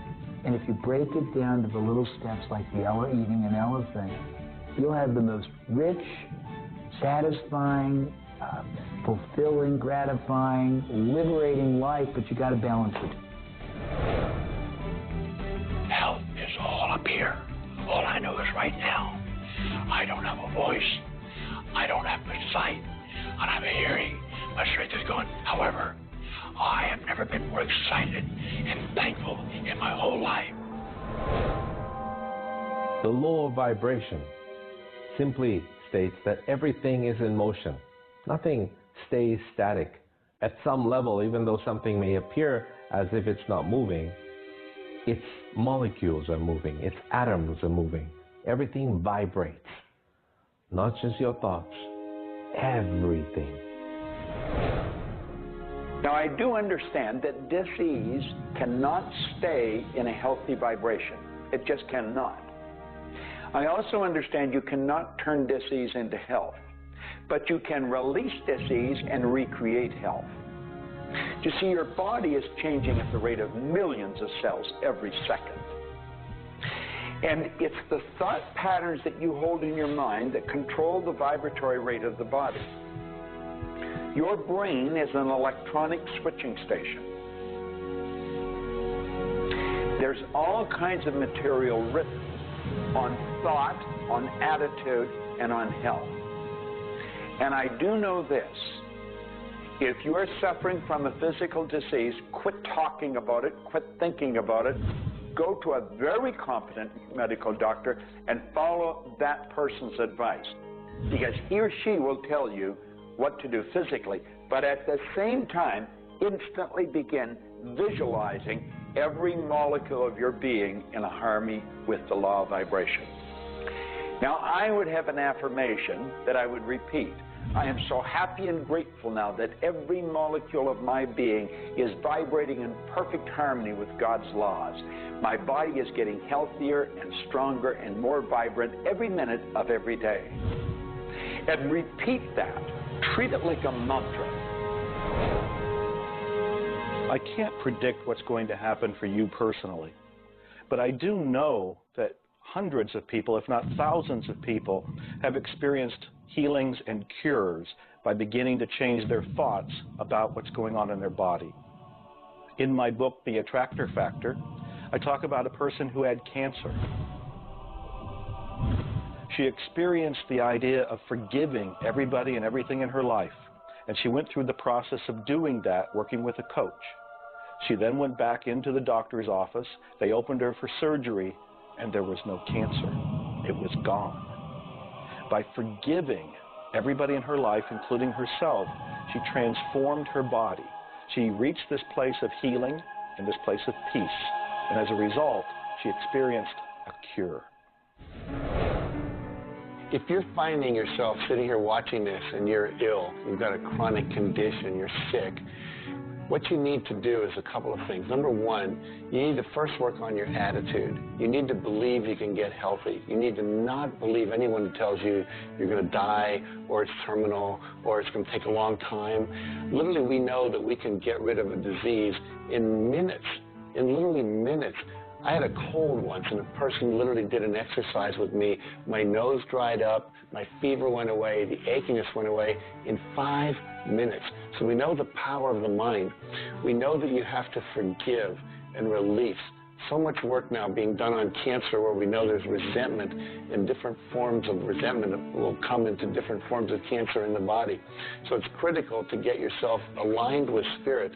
And if you break it down to the little steps like eating an elephant, you'll have the most rich, satisfying, fulfilling, gratifying, liberating life, but you got to balance it.
Health is all up here. All I know is right now, I don't have a voice, I don't have much sight, I don't have a hearing. My strength is gone. However, I have never been more excited and thankful in my whole life.
The law of vibration simply states that everything is in motion. Nothing stays static. At some level, even though something may appear as if it's not moving, its molecules are moving, its atoms are moving. Everything vibrates. Not just your thoughts, everything.
Now, I do understand that disease cannot stay in a healthy vibration. It just cannot. I also understand you cannot turn disease into health, but you can release disease and recreate health. You see, your body is changing at the rate of millions of cells every second. And it's the thought patterns that you hold in your mind that control the vibratory rate of the body. Your brain is an electronic switching station. There's all kinds of material written on thought, on attitude, and on health. And I do know this. If you are suffering from a physical disease, quit talking about it, quit thinking about it. Go to a very competent medical doctor and follow that person's advice, because he or she will tell you what to do physically, but at the same time, instantly begin visualizing every molecule of your being in harmony with the law of vibration. Now, I would have an affirmation that I would repeat. I am so happy and grateful now that every molecule of my being is vibrating in perfect harmony with God's laws. My body is getting healthier and stronger and more vibrant every minute of every day. And repeat that. Treat it like a mantra.
I can't predict what's going to happen for you personally, but I do know that hundreds of people, if not thousands of people, have experienced healings and cures by beginning to change their thoughts about what's going on in their body. In my book, The Attractor Factor, I talk about a person who had cancer. She experienced the idea of forgiving everybody and everything in her life, and she went through the process of doing that, working with a coach. She then went back into the doctor's office. They opened her for surgery, and there was no cancer. It was gone. By forgiving everybody in her life, including herself, she transformed her body. She reached this place of healing and this place of peace. And as a result, she experienced a cure.
If you're finding yourself sitting here watching this and you're ill, you've got a chronic condition, you're sick, what you need to do is a couple of things. Number one, you need to first work on your attitude. You need to believe you can get healthy. You need to not believe anyone who tells you you're going to die, or it's terminal, or it's going to take a long time. Literally, we know that we can get rid of a disease in minutes, in literally minutes. I had a cold once, and a person literally did an exercise with me. My nose dried up, my fever went away, the achiness went away in 5 minutes. So we know the power of the mind. We know that you have to forgive and release. So much work now being done on cancer, where we know there's resentment, and different forms of resentment will come into different forms of cancer in the body. So it's critical to get yourself aligned with spirit.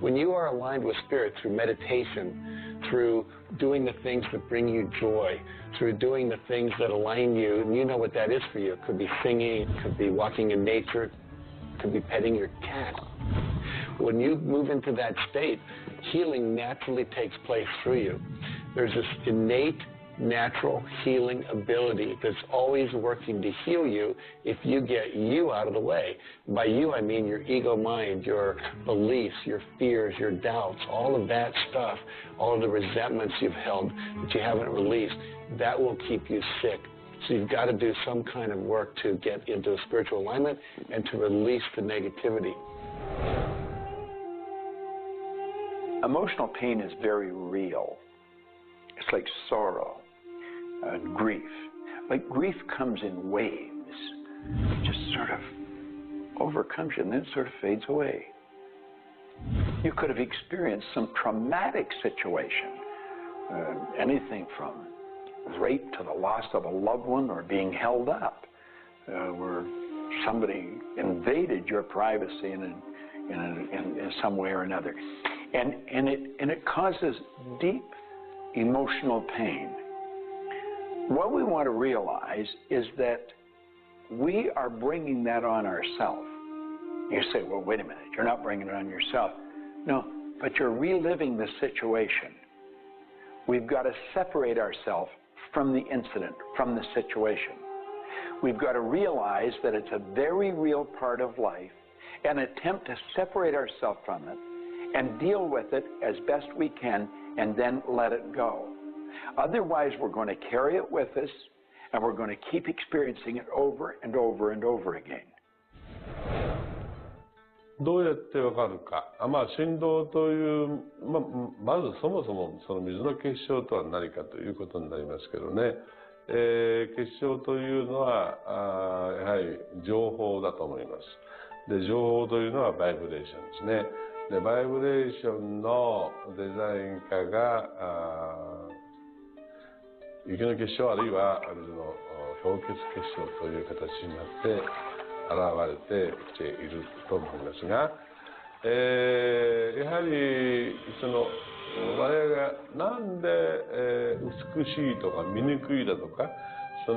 When you are aligned with spirit through meditation, through doing the things that bring you joy, through doing the things that align you, and you know what that is for you. It could be singing, it could be walking in nature, it could be petting your cat. When you move into that state, healing naturally takes place through you. There's this innate, natural healing ability that's always working to heal you if you get you out of the way. By you, I mean your ego mind, your beliefs, your fears, your doubts, all of that stuff, all of the resentments you've held that you haven't released, that will keep you sick. So you've got to do some kind of work to get into a spiritual alignment and to release the negativity.
Emotional pain is very real. It's like sorrow and grief. Like grief comes in waves. It just sort of overcomes you and then sort of fades away. You could have experienced some traumatic situation, anything from rape to the loss of a loved one, or being held up, where somebody invaded your privacy in some way or another. And it causes deep emotional pain. What we want to realize is that we are bringing that on ourselves. You say, well, wait a minute, you're not bringing it on yourself. No, but you're reliving the situation. We've got to separate ourselves from the incident, from the situation. We've got to realize that it's a very real part of life, and attempt to separate ourselves from it and deal with it as best we can, and then let it go. Otherwise, we're going to carry it with us, and we're going to keep experiencing it over and over and over again.
どうやってわかるか。振動という、まずそもそもその水の結晶とは何かということになりますけどね。結晶というのはやはり情報だと思います。で、情報というのはバイブレーションですね。で、バイブレーションのデザイン家が雪の結晶あるいは水の氷結結晶という形になって現れてきていると思いますが、やはり我々がなんで、美しいとか醜いだとかそう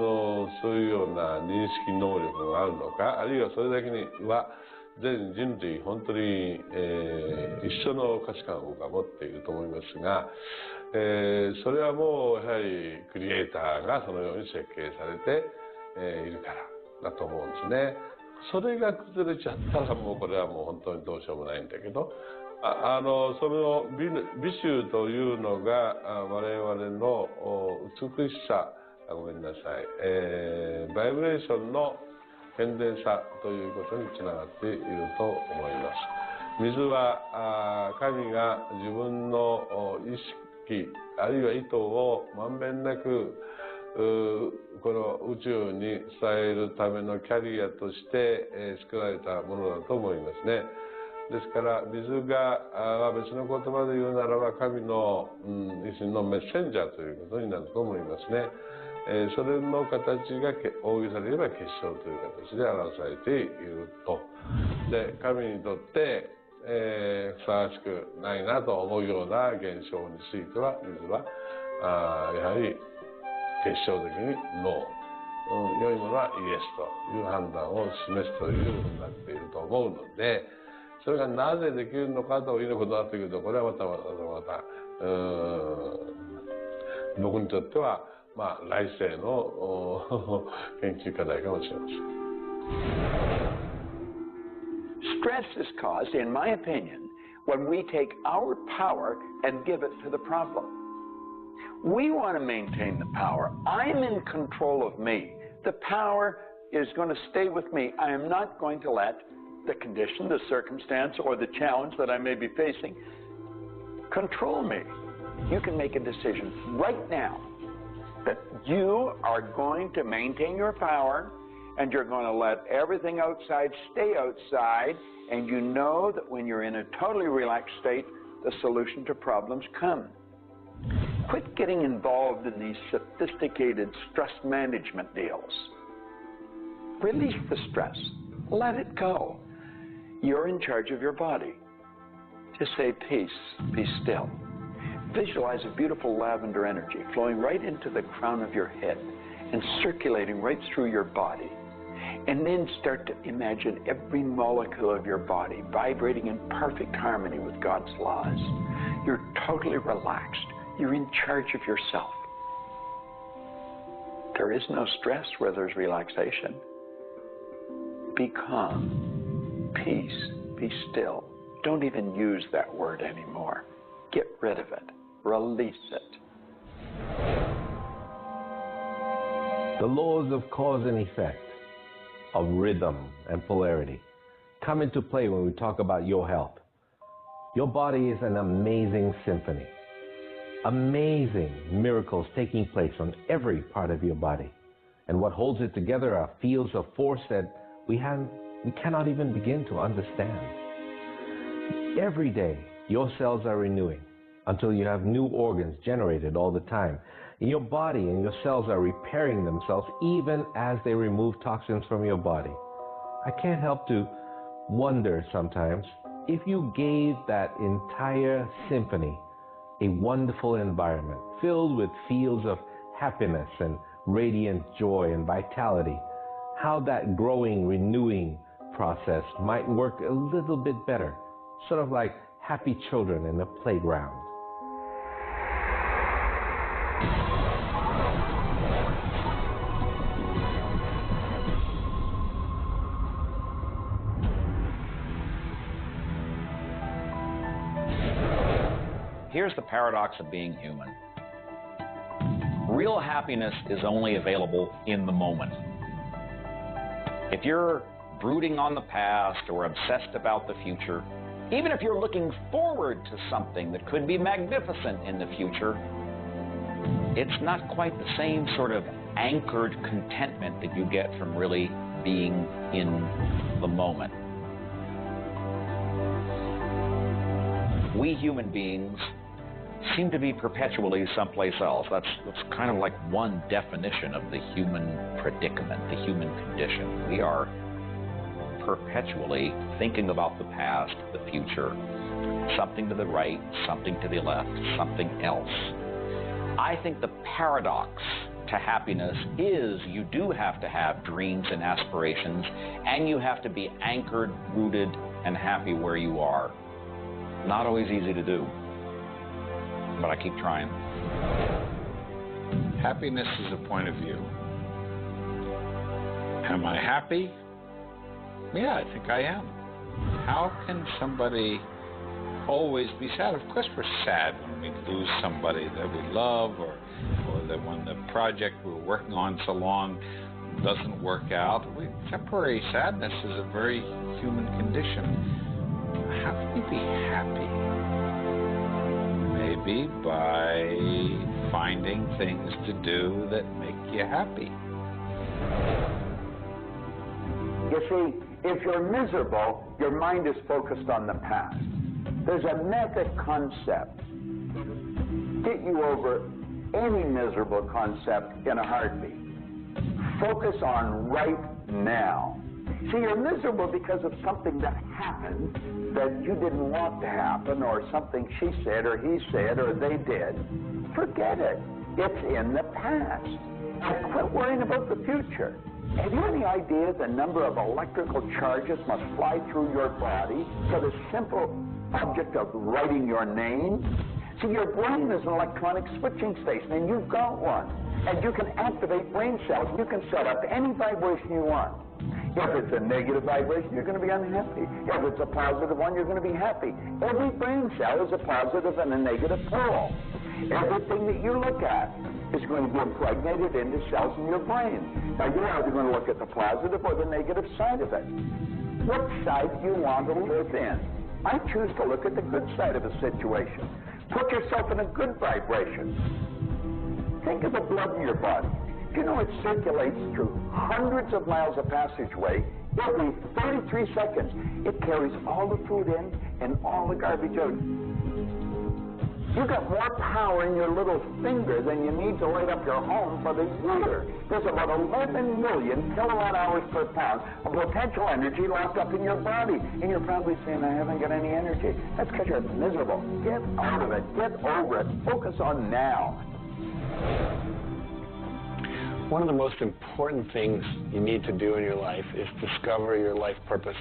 いうような認識能力があるのか、あるいはそれだけには全人類本当に、一緒の価値観を僕は持っていると思いますが、それはもうやはりクリエイターがそのように設計されて、いるからだと思うんですね。それが崩れちゃったらもうこれはもう本当にどうしようもないんだけど、その美醜というのが我々の美しさ、ごめんなさい、バイブレーションの健全さということにつながっていると思います。水は神が自分の意識あるいは意図をまんべんなくこの宇宙に伝えるためのキャリアとして、作られたものだと思いますね。ですから水が別の言葉で言うならば神の、一種のメッセンジャーということになると思いますね。それの形が大げさで言えば結晶という形で表されていると。で神にとって、ふさわしくないなと思うような現象については水はやはり結晶的にノー、良いものはイエスという判断を示すというふうになっていると思うので、それがなぜできるのかということになってくると、これはまた僕にとっては来世の研究課題かもしれません。
Stress is caused, in my opinion, when we take our power and give it to the problem. We want to maintain the power. I'm in control of me. The power is going to stay with me. I am not going to let the condition, the circumstance, or the challenge that I may be facing control me. You can make a decision right now that you are going to maintain your power and you're going to let everything outside stay outside, and you know that when you're in a totally relaxed state, the solution to problems come. Quit getting involved in these sophisticated stress management deals. Release the stress. Let it go. You're in charge of your body. Just say, peace, be still. Visualize a beautiful lavender energy flowing right into the crown of your head and circulating right through your body. And then start to imagine every molecule of your body vibrating in perfect harmony with God's laws. You're totally relaxed. You're in charge of yourself. There is no stress where there's relaxation. Be calm. Peace. Be still. Don't even use that word anymore. Get rid of it. Release it.
The laws of cause and effect, of rhythm and polarity, come into play when we talk about your health. Your body is an amazing symphony. Amazing miracles taking place on every part of your body. And what holds it together are fields of force that we cannot even begin to understand. Every day, your cells are renewing until you have new organs generated all the time. And your body and your cells are repairing themselves even as they remove toxins from your body. I can't help to wonder sometimes if you gave that entire symphony a wonderful environment filled with fields of happiness and radiant joy and vitality, how that growing, renewing process might work a little bit better, sort of like happy children in a playground.
Here's the paradox of being human. Real happiness is only available in the moment. If you're brooding on the past or obsessed about the future, even if you're looking forward to something that could be magnificent in the future, it's not quite the same sort of anchored contentment that you get from really being in the moment. We human beings seem to be perpetually someplace else. That's kind of like one definition of the human predicament, the human condition. We are perpetually thinking about the past, the future, something to the right, something to the left, something else. I think the paradox to happiness is you do have to have dreams and aspirations, and you have to be anchored, rooted, and happy where you are. Not always easy to do, but I keep trying.
Happiness is a point of view. Am I happy? Yeah, I think I am. How can somebody always be sad? Of course we're sad when we lose somebody that we love, or that when the project we're working on so long doesn't work out. Temporary sadness is a very human condition. How can you be happy? maybe by finding things to do that make you happy.
You see, if you're miserable, your mind is focused on the past. There's a method concept. Get you over any miserable concept in a heartbeat. Focus on right now. See, you're miserable because of something that happened that you didn't want to happen, or something she said or he said or they did. Forget it. It's in the past. And quit worrying about the future. Have you any idea the number of electrical charges must fly through your body for the simple object of writing your name? See, your brain is an electronic switching station, and you've got one. And you can activate brain cells. You can set up any vibration you want. If it's a negative vibration, you're going to be unhappy. If it's a positive one, you're going to be happy. Every brain cell is a positive and a negative pole. Everything that you look at is going to be impregnated into cells in your brain. Now, you're either going to look at the positive or the negative side of it. What side do you want to live in? I choose to look at the good side of a situation. Put yourself in a good vibration. Think of the blood in your body. Do you know it circulates through hundreds of miles of passageway every 33 seconds? It carries all the food in and all the garbage out. You've got more power in your little finger than you need to light up your home for the year. There's about 11 million kilowatt hours per pound of potential energy locked up in your body. And you're probably saying, I haven't got any energy. That's because you're miserable. Get out of it. Get over it. Focus on now.
One of the most important things you need to do in your life is discover your life purpose.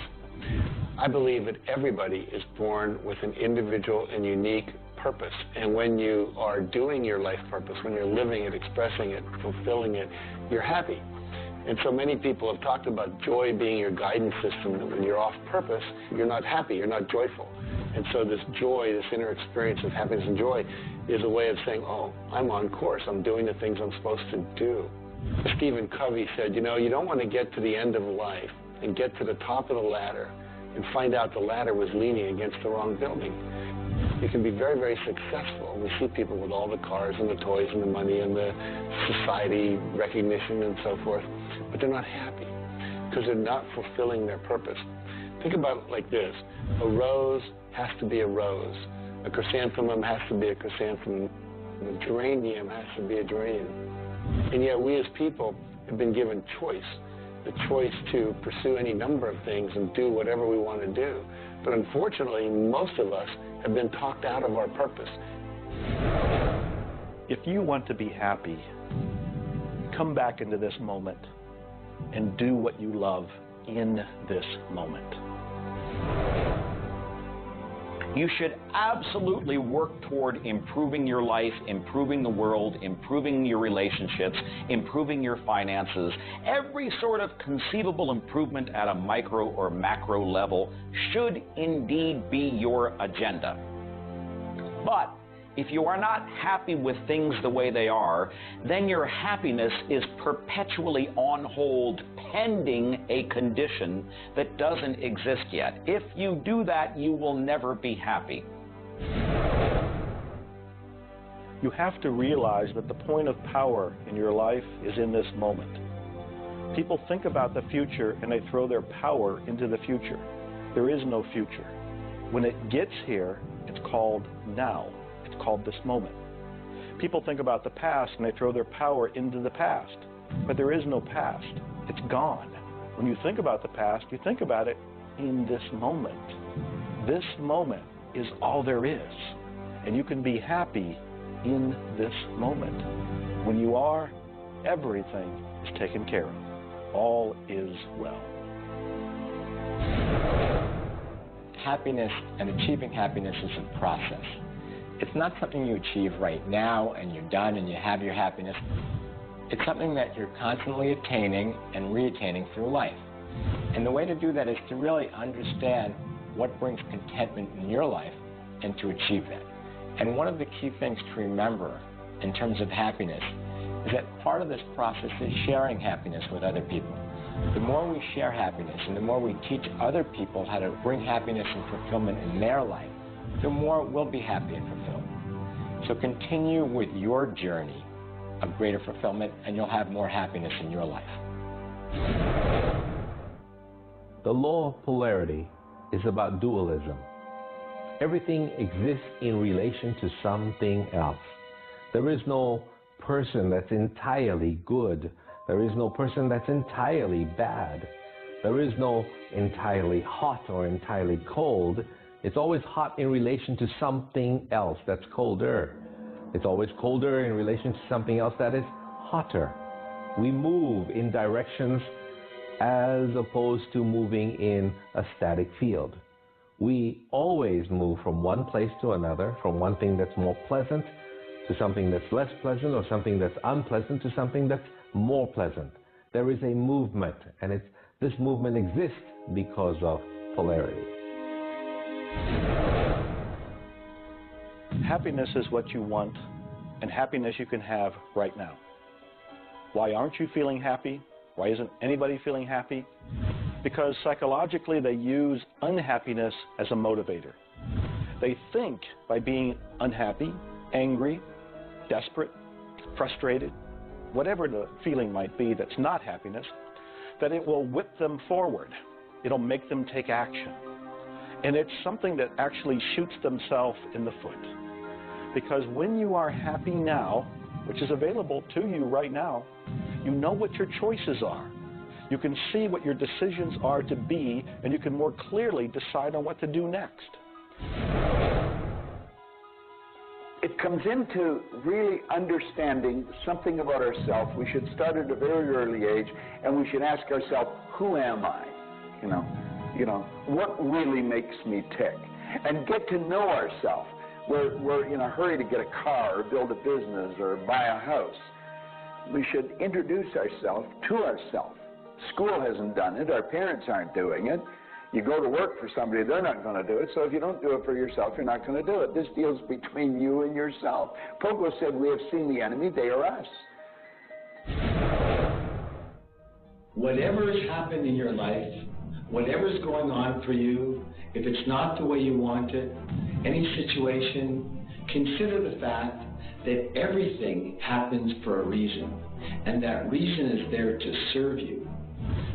I believe that everybody is born with an individual and unique purpose. And when you are doing your life purpose, when you're living it, expressing it, fulfilling it, you're happy. And so many people have talked about joy being your guidance system, that when you're off purpose, you're not happy, you're not joyful. And so this joy, this inner experience of happiness and joy is a way of saying, oh, I'm on course, I'm doing the things I'm supposed to do. Stephen Covey said, you know, you don't want to get to the end of life and get to the top of the ladder and find out the ladder was leaning against the wrong building. You can be very, very successful. We see people with all the cars and the toys and the money and the society recognition and so forth, but they're not happy because they're not fulfilling their purpose. Think about it like this. A rose has to be a rose. A chrysanthemum has to be a chrysanthemum. A geranium has to be a geranium. And yet we as people have been given choice, the choice to pursue any number of things and do whatever we want to do. But unfortunately, most of us have been talked out of our purpose.
If you want to be happy, come back into this moment and do what you love in this moment.
You should absolutely work toward improving your life, improving the world, improving your relationships, improving your finances. Every sort of conceivable improvement at a micro or macro level should indeed be your agenda. But if you are not happy with things the way they are, then your happiness is perpetually on hold pending a condition that doesn't exist yet. If you do that, you will never be happy.
You have to realize that the point of power in your life is in this moment. People think about the future and they throw their power into the future. There is no future. When it gets here, it's called now. It's called this moment. People think about the past and they throw their power into the past. But there is no past. It's gone. When you think about the past, you think about it in this moment. This moment is all there is. And you can be happy in this moment. When you are, everything is taken care of. All is well.
Happiness and achieving happiness is a process. It's not something you achieve right now and you're done and you have your happiness. It's something that you're constantly attaining and re-attaining through life. And the way to do that is to really understand what brings contentment in your life and to achieve that. And one of the key things to remember in terms of happiness is that part of this process is sharing happiness with other people. The more we share happiness and the more we teach other people how to bring happiness and fulfillment in their life, the more we'll be happy and fulfilled. So continue with your journey of greater fulfillment, and you'll have more happiness in your life.
The law of polarity is about dualism. Everything exists in relation to something else. There is no person that's entirely good. There is no person that's entirely bad. There is no entirely hot or entirely cold. It's always hot in relation to something else that's colder. It's always colder in relation to something else that is hotter. We move in directions as opposed to moving in a static field. We always move from one place to another, from one thing that's more pleasant to something that's less pleasant, or something that's unpleasant to something that's more pleasant. There is a movement, and this movement exists because of polarity.
Happiness is what you want, and happiness you can have right now. Why aren't you feeling happy? Why isn't anybody feeling happy? Because psychologically they use unhappiness as a motivator. They think by being unhappy, angry, desperate, frustrated, whatever the feeling might be that's not happiness, that it will whip them forward. It'll make them take action. And it's something that actually shoots themselves in the foot. Because when you are happy now, which is available to you right now, you know what your choices are. You can see what your decisions are to be, and you can more clearly decide on what to do next.
It comes into really understanding something about ourselves. We should start at a very early age, and we should ask ourselves, who am I? You know, what really makes me tick? And get to know ourselves. We're in a hurry to get a car or build a business or buy a house. We should introduce ourselves to ourselves. School hasn't done it. Our parents aren't doing it. You go to work for somebody, they're not going to do it. So if you don't do it for yourself, you're not going to do it. This deals between you and yourself. Pogo said, we have seen the enemy, they are us.
Whatever has happened in your life, whatever's going on for you, if it's not the way you want it, any situation, consider the fact that everything happens for a reason, and that reason is there to serve you.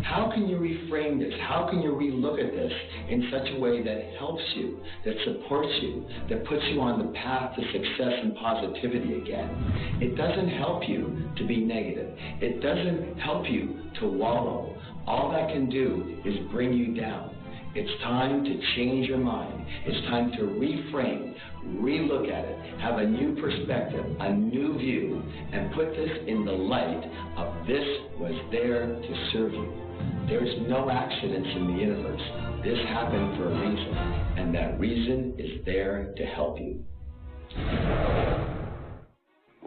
How can you reframe this? How can you relook at this in such a way that helps you, that supports you, that puts you on the path to success and positivity again? It doesn't help you to be negative. It doesn't help you to wallow. All that can do is bring you down. It's time to change your mind. It's time to reframe, relook at it, have a new perspective, a new view, and put this in the light of this was there to serve you. There's no accidents in the universe. This happened for a reason, and that reason is there to help you.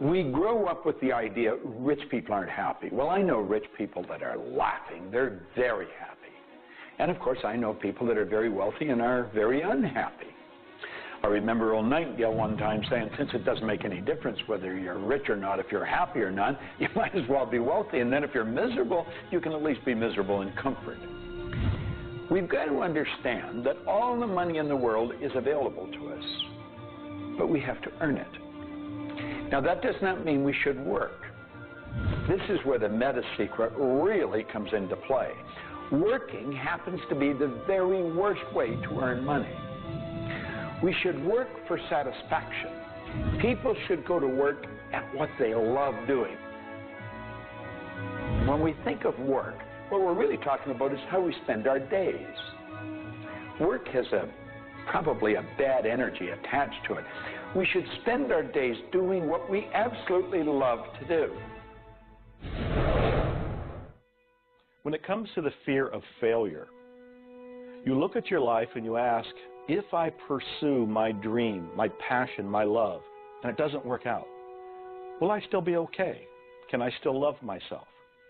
We grow up with the idea rich people aren't happy. Well, I know rich people that are laughing. They're very happy. And of course, I know people that are very wealthy and are very unhappy. I remember Earl Nightingale one time saying, since it doesn't make any difference whether you're rich or not, if you're happy or not, you might as well be wealthy. And then if you're miserable, you can at least be miserable in comfort. We've got to understand that all the money in the world is available to us, but we have to earn it. Now, that does not mean we should work. This is where the meta secret really comes into play. Working happens to be the very worst way to earn money. We should work for satisfaction. People should go to work at what they love doing. When we think of work, what we're really talking about is how we spend our days. Work has probably a bad energy attached to it. We should spend our days doing what we absolutely love to do.
When it comes to the fear of failure, you look at your life and you ask, if I pursue my dream, my passion, my love, and it doesn't work out, will I still be okay? Can I still love myself?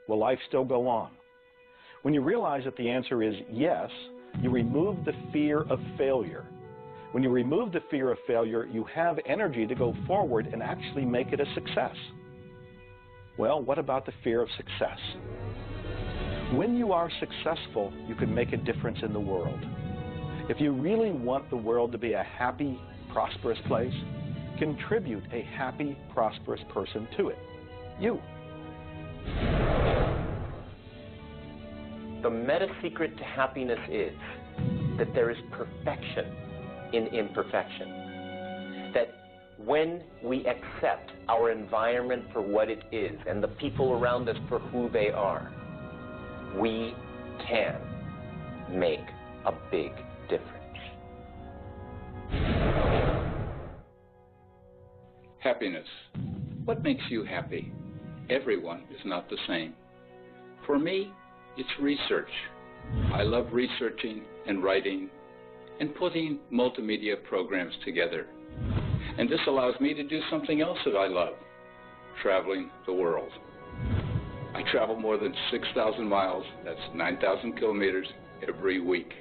Will life still go on? When you realize that the answer is yes, you remove the fear of failure. When you remove the fear of failure, you have energy to go forward and actually make it a success. Well, what about the fear of success? When you are successful, you can make a difference in the world. If you really want the world to be a happy, prosperous place, contribute a happy, prosperous person to it. You.
The meta secret to happiness is that there is perfection in imperfection. That when we accept our environment for what it is and the people around us for who they are, we can make a big difference.
Happiness. What makes you happy? Everyone is not the same. For me, it's research. I love researching and writing and putting multimedia programs together. And this allows me to do something else that I love, traveling the world. I travel more than 6,000 miles, that's 9,000 kilometers, every week.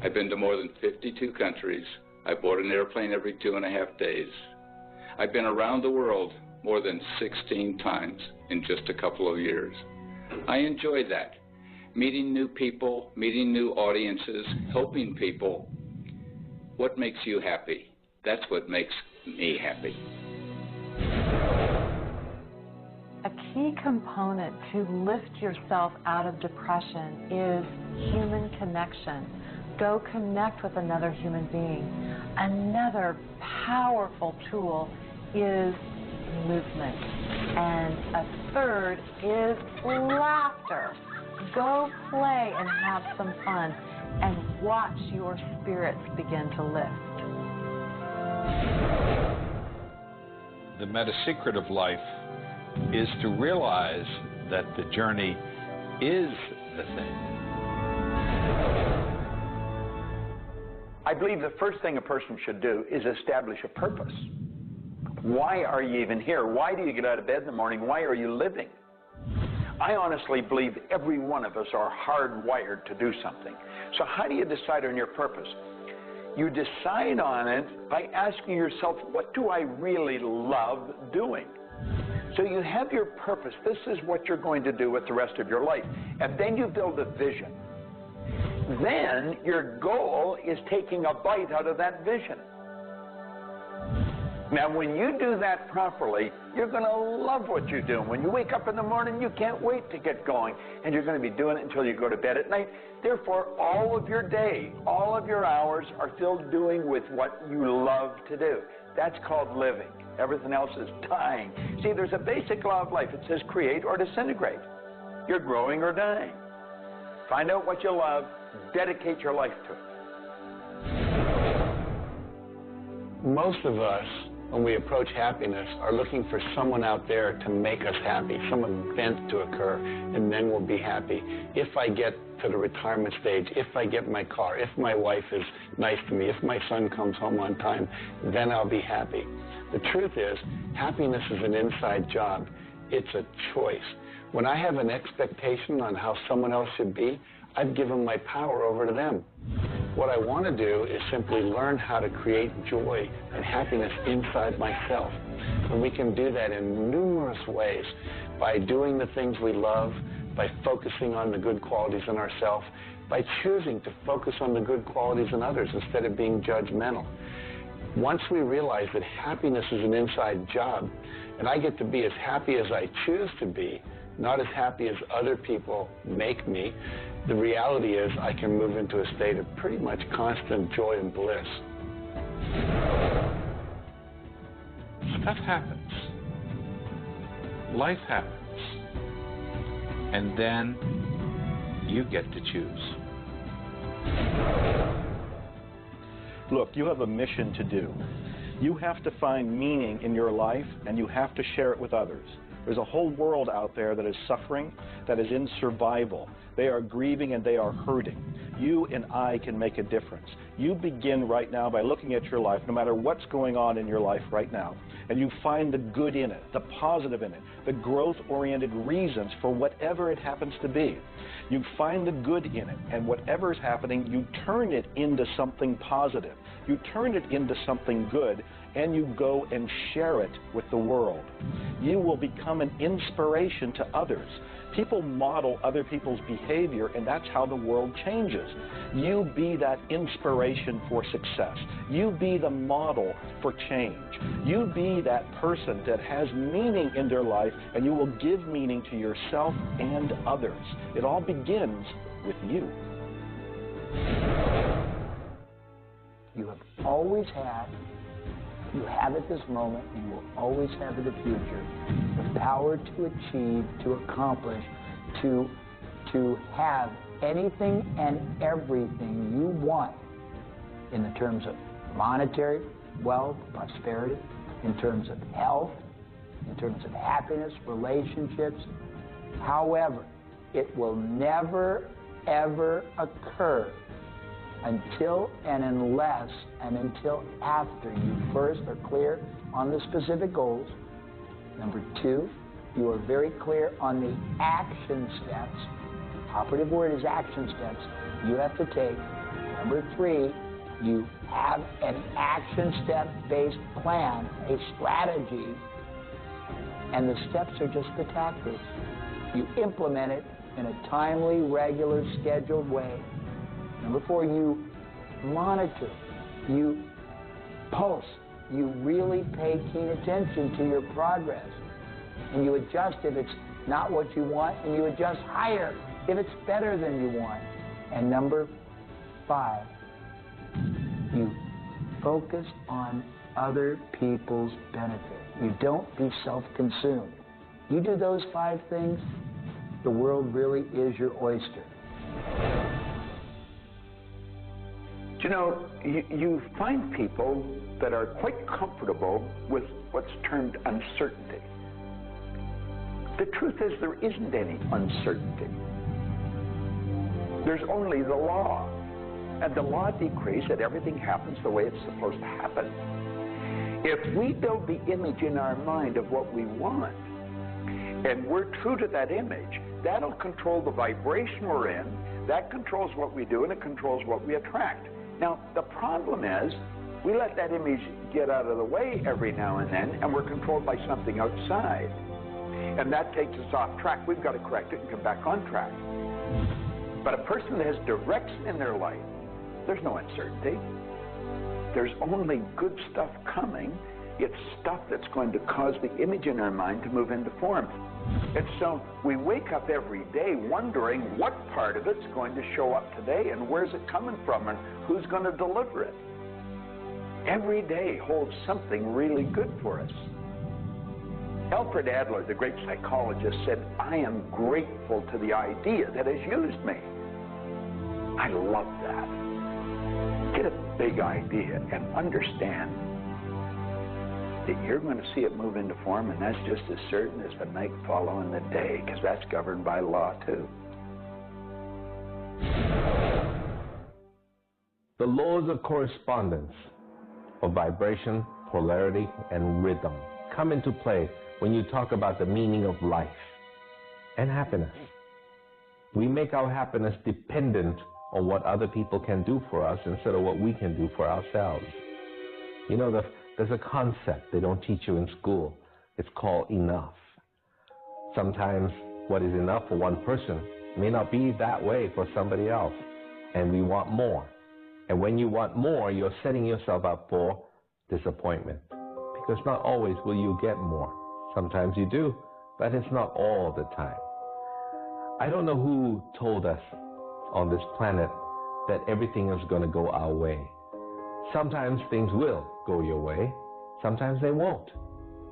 I've been to more than 52 countries. I board an airplane every 2.5 days. I've been around the world more than 16 times in just a couple of years. I enjoy that. Meeting new people, meeting new audiences, helping people. What makes you happy? That's what makes me happy.
A key component to lift yourself out of depression is human connection. Go connect with another human being. Another powerful tool is movement. And a third is laughter. Go play and have some fun and watch your spirits begin to lift.
The meta secret of life is to realize that the journey is the thing.
I believe the first thing a person should do is establish a purpose. Why are you even here? Why do you get out of bed in the morning? Why are you living? I honestly believe every one of us are hardwired to do something. So how do you decide on your purpose? You decide on it by asking yourself, what do I really love doing? So you have your purpose. This is what you're going to do with the rest of your life. And then you build a vision. Then your goal is taking a bite out of that vision. Now, when you do that properly, you're going to love what you do. When you wake up in the morning, you can't wait to get going, and you're going to be doing it until you go to bed at night. Therefore, all of your day, all of your hours are filled doing with what you love to do. That's called living. Everything else is dying. See, there's a basic law of life. It says create or disintegrate. You're growing or dying. Find out what you love, dedicate your life to it.
Most of us, when we approach happiness, are looking for someone out there to make us happy, some event to occur, and then we'll be happy. If I get to the retirement stage, if I get my car, if my wife is nice to me, if my son comes home on time, then I'll be happy. The truth is, happiness is an inside job. It's a choice. When I have an expectation on how someone else should be, I've given my power over to them. What I want to do is simply learn how to create joy and happiness inside myself. And we can do that in numerous ways, by doing the things we love, by focusing on the good qualities in ourselves, by choosing to focus on the good qualities in others instead of being judgmental. Once we realize that happiness is an inside job, and I get to be as happy as I choose to be, not as happy as other people make me, the reality is I can move into a state of pretty much constant joy and bliss.
Stuff happens. Life happens. And then you get to choose.
Look, you have a mission to do. You have to find meaning in your life, and you have to share it with others. There's a whole world out there that is suffering, that is in survival. They are grieving and they are hurting. You and I can make a difference. You begin right now by looking at your life, no matter what's going on in your life right now, and you find the good in it, the positive in it, the growth-oriented reasons for whatever it happens to be. You find the good in it, and whatever is happening, you turn it into something positive. You turn it into something good, and you go and share it with the world. You will become an inspiration to others. People model other people's behavior, and that's how the world changes. You be that inspiration for success. You be the model for change. You be that person that has meaning in their life, and you will give meaning to yourself and others. It all begins with you.
You have always had, you have at this moment, and you will always have in the future, the power to achieve, to accomplish, to have anything and everything you want in the terms of monetary, wealth, prosperity, in terms of health, in terms of happiness, relationships. However, it will never, ever occur until and unless and until after you first are clear on the specific goals. Number two, you are very clear on the action steps. Operative word is action steps you have to take. Number three, you have an action step-based plan, a strategy, and the steps are just the tactics. You implement it in a timely, regular, scheduled way. Number four, you monitor, you pulse, you really pay keen attention to your progress, and you adjust if it's not what you want, and you adjust higher if it's better than you want. And number five, you focus on other people's benefit. You don't be self-consumed. You do those five things, the world really is your oyster.
You know, you find people that are quite comfortable with what's termed uncertainty. The truth is there isn't any uncertainty. There's only the law. And the law decrees that everything happens the way it's supposed to happen. If we build the image in our mind of what we want, and we're true to that image, that'll control the vibration we're in, that controls what we do, and it controls what we attract. Now, the problem is, we let that image get out of the way every now and then, and we're controlled by something outside. And that takes us off track. We've got to correct it and come back on track. But a person that has direction in their life, there's no uncertainty. There's only good stuff coming. It's stuff that's going to cause the image in our mind to move into form. And so we wake up every day wondering what part of it's going to show up today and where's it coming from and who's going to deliver it. Every day holds something really good for us. Alfred Adler, the great psychologist, said, "I am grateful to the idea that has used me." I love that. Get a big idea and understand that you're going to see it move into form, and that's just as certain as the night following the day, because that's governed by law too.
The laws of correspondence, of vibration, polarity, and rhythm come into play when you talk about the meaning of life and happiness. We make our happiness dependent on what other people can do for us instead of what we can do for ourselves. You know, there's a concept they don't teach you in school. It's called enough. Sometimes what is enough for one person may not be that way for somebody else, and we want more. And when you want more, you're setting yourself up for disappointment, because not always will you get more. Sometimes you do, but it's not all the time. I don't know who told us on this planet that everything is going to go our way. Sometimes things will go your way, sometimes they won't.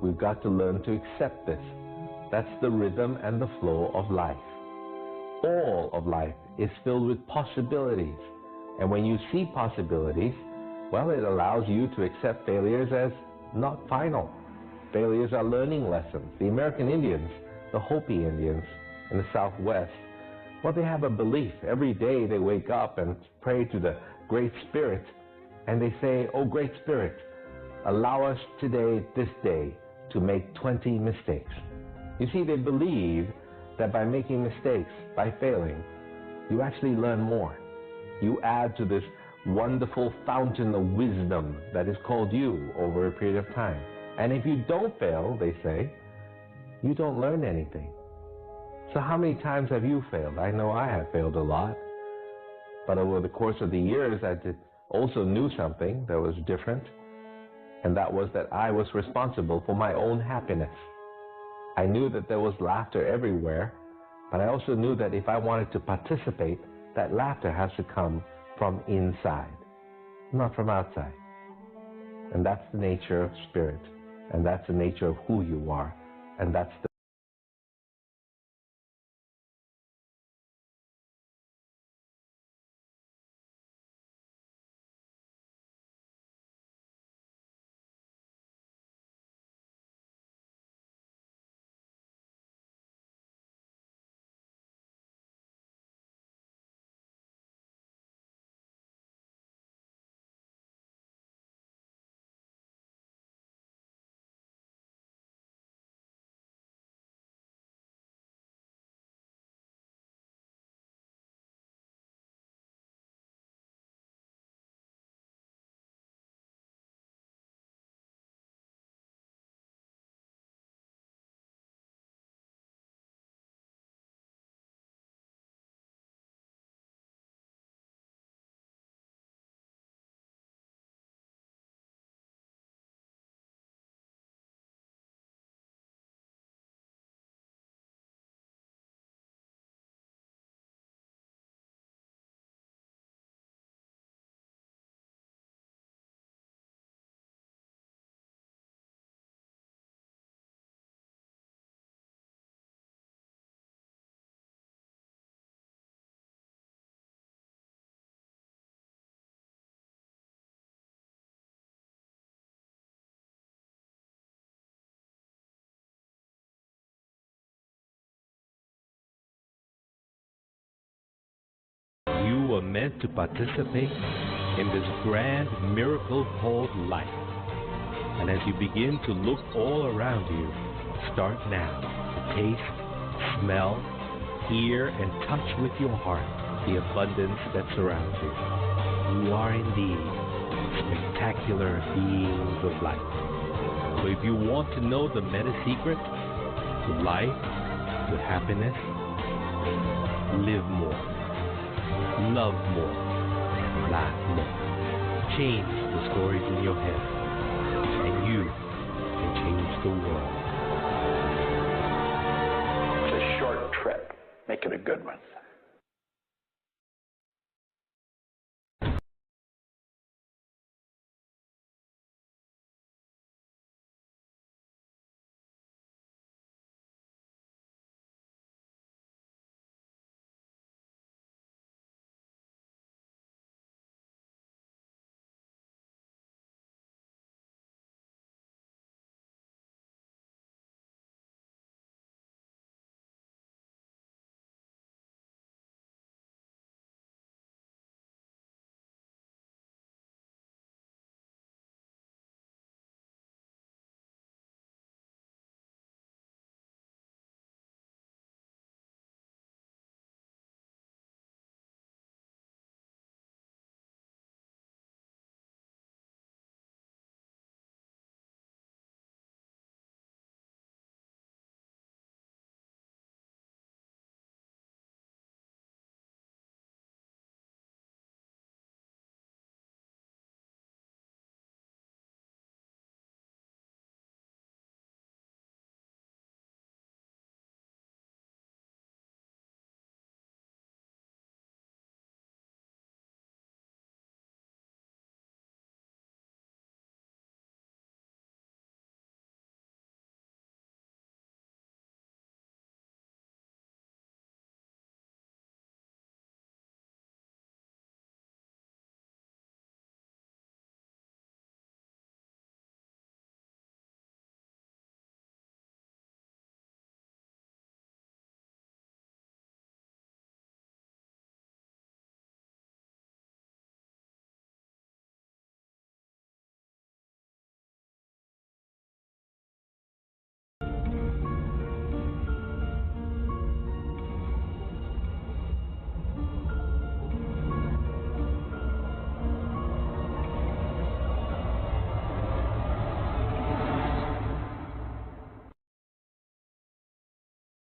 We've got to learn to accept this. That's the rhythm and the flow of life. All of life is filled with possibilities. And when you see possibilities, well, it allows you to accept failures as not final. Failures are learning lessons. The American Indians, the Hopi Indians in the Southwest, well, they have a belief. Every day they wake up and pray to the Great Spirit, and they say, "Oh, Great Spirit, allow us today, this day, to make 20 mistakes. You see, they believe that by making mistakes, by failing, you actually learn more. You add to this wonderful fountain of wisdom that is called you over a period of time. And if you don't fail, they say, you don't learn anything. So how many times have you failed? I know I have failed a lot. But over the course of the years, I also knew something that was different. And that was that I was responsible for my own happiness. I knew that there was laughter everywhere, but I also knew that if I wanted to participate, that laughter has to come from inside, not from outside. And that's the nature of spirit, and that's the nature of who you are, and that's the
You were meant to participate in this grand miracle called life. And as you begin to look all around you, start now to taste, smell, hear, and touch with your heart the abundance that surrounds you. You are indeed spectacular beings of light. So if you want to know the meta secret to life, to happiness, live more. Love more, laugh more. Change the stories in your head, and you can change the world.
It's a short trip. Make it a good one.